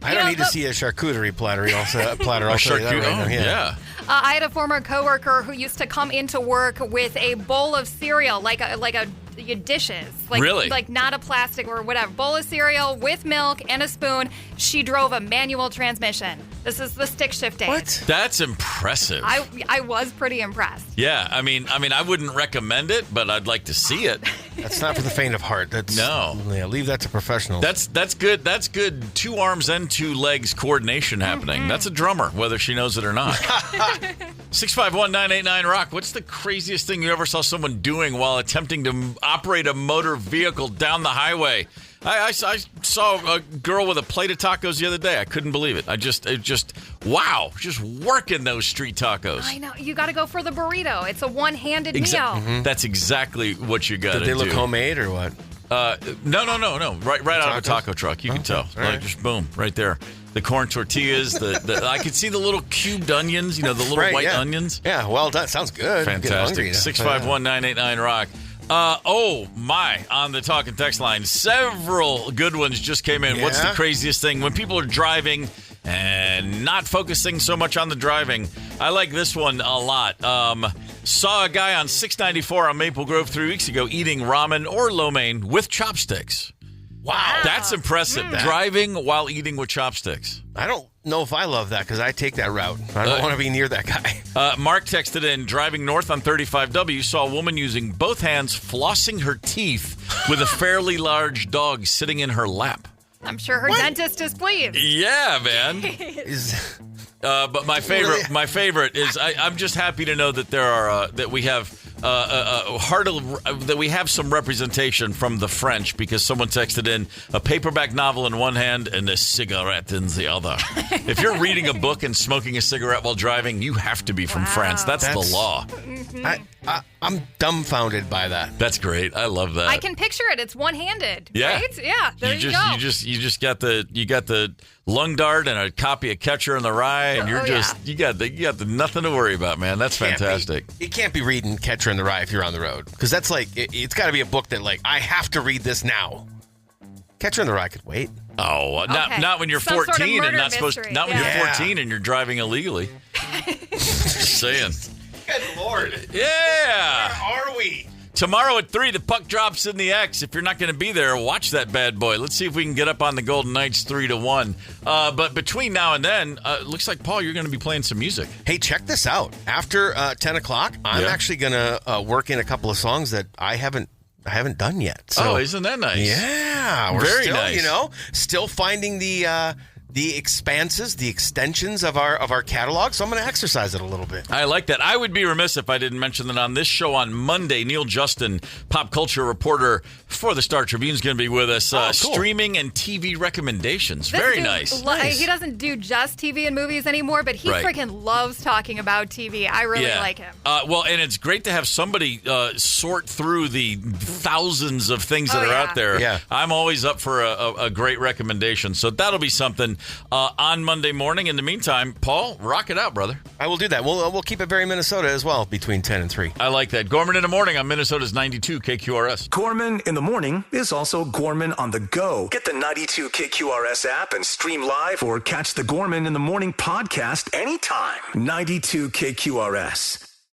I don't need to see a charcuterie platter. I'll tell you that right now. Yeah. I had a former coworker who used to come into work with a bowl of cereal, like a dishes, like not a plastic or whatever, bowl of cereal with milk and a spoon. She drove a manual transmission. This is the stick shift days. What? That's impressive. I was pretty impressed. Yeah, I mean, I wouldn't recommend it, but I'd like to see it. That's not for the faint of heart. Leave that to professionals. That's good. That's good. 2 arms and 2 legs coordination happening. That's a drummer, whether she knows it or not. 651-989-ROCK. What's the craziest thing you ever saw someone doing while attempting to operate a motor vehicle down the highway? I saw a girl with a plate of tacos the other day. I couldn't believe it. Wow, just working those street tacos. I know. You got to go for the burrito. It's a one-handed meal. Mm-hmm. That's exactly what you got to do. Did they look homemade or what? No. Right out of a taco truck. You can tell. Right. Just boom, right there. The corn tortillas. I could see the little cubed onions. The little white onions. Yeah, well done. Sounds good. Fantastic. 651-989-ROCK. On the talk and text line, several good ones just came in. Yeah. What's the craziest thing? When people are driving and not focusing so much on the driving. I like this one a lot. Saw a guy on 694 on Maple Grove 3 weeks ago eating ramen or lo mein with chopsticks. Wow. That's impressive. Driving while eating with chopsticks. I don't know if I love that because I take that route. I don't want to be near that guy. Mark texted in, driving north on 35W, saw a woman using both hands flossing her teeth with a fairly large dog sitting in her lap. I'm sure her dentist is pleased. Yeah, man. But my favorite is I'm just happy to know that there are that we have that we have some representation from the French, because someone texted in a paperback novel in one hand and a cigarette in the other. If you're reading a book and smoking a cigarette while driving, you have to be from France. That's the law. I'm dumbfounded by that. That's great. I love that. I can picture it. It's one-handed. Yeah. Right? Yeah. There you go. You just got the lung dart and a copy of Catcher in the Rye, and you got the nothing to worry about, man. That's fantastic. You can't be reading Catcher in the Rye if you're on the road, because that's like it's got to be a book that I have to read this now. Catcher in the Rye could wait. Oh, not when you're 14 and not supposed to, not when you're 14 and you're driving illegally. Just saying. Good Lord. Yeah. Where are we? Tomorrow at 3, the puck drops in the X. If you're not going to be there, watch that bad boy. Let's see if we can get up on the Golden Knights 3-1. But between now and then, looks like, Paul, you're going to be playing some music. Hey, check this out. After 10 o'clock, I'm actually going to work in a couple of songs that I haven't done yet. So, isn't that nice? Yeah. We're very still, nice. Still finding the expanses, the extensions of our catalog, so I'm going to exercise it a little bit. I like that. I would be remiss if I didn't mention that on this show on Monday, Neil Justin, pop culture reporter for the Star Tribune, is going to be with us. Cool. Streaming and TV recommendations. Very nice. He doesn't do just TV and movies anymore, but he freaking loves talking about TV. I really like him. And it's great to have somebody sort through the thousands of things that are out there. Yeah. I'm always up for a great recommendation, so that'll be something on Monday morning. In the meantime, Paul, rock it out, brother. I will do that. We'll keep it very Minnesota as well between 10 and 3. I like that. Gorman in the morning on Minnesota's 92 KQRS. Gorman in the morning is also Gorman on the go. Get the 92 KQRS app and stream live or catch the Gorman in the morning podcast anytime. 92 KQRS.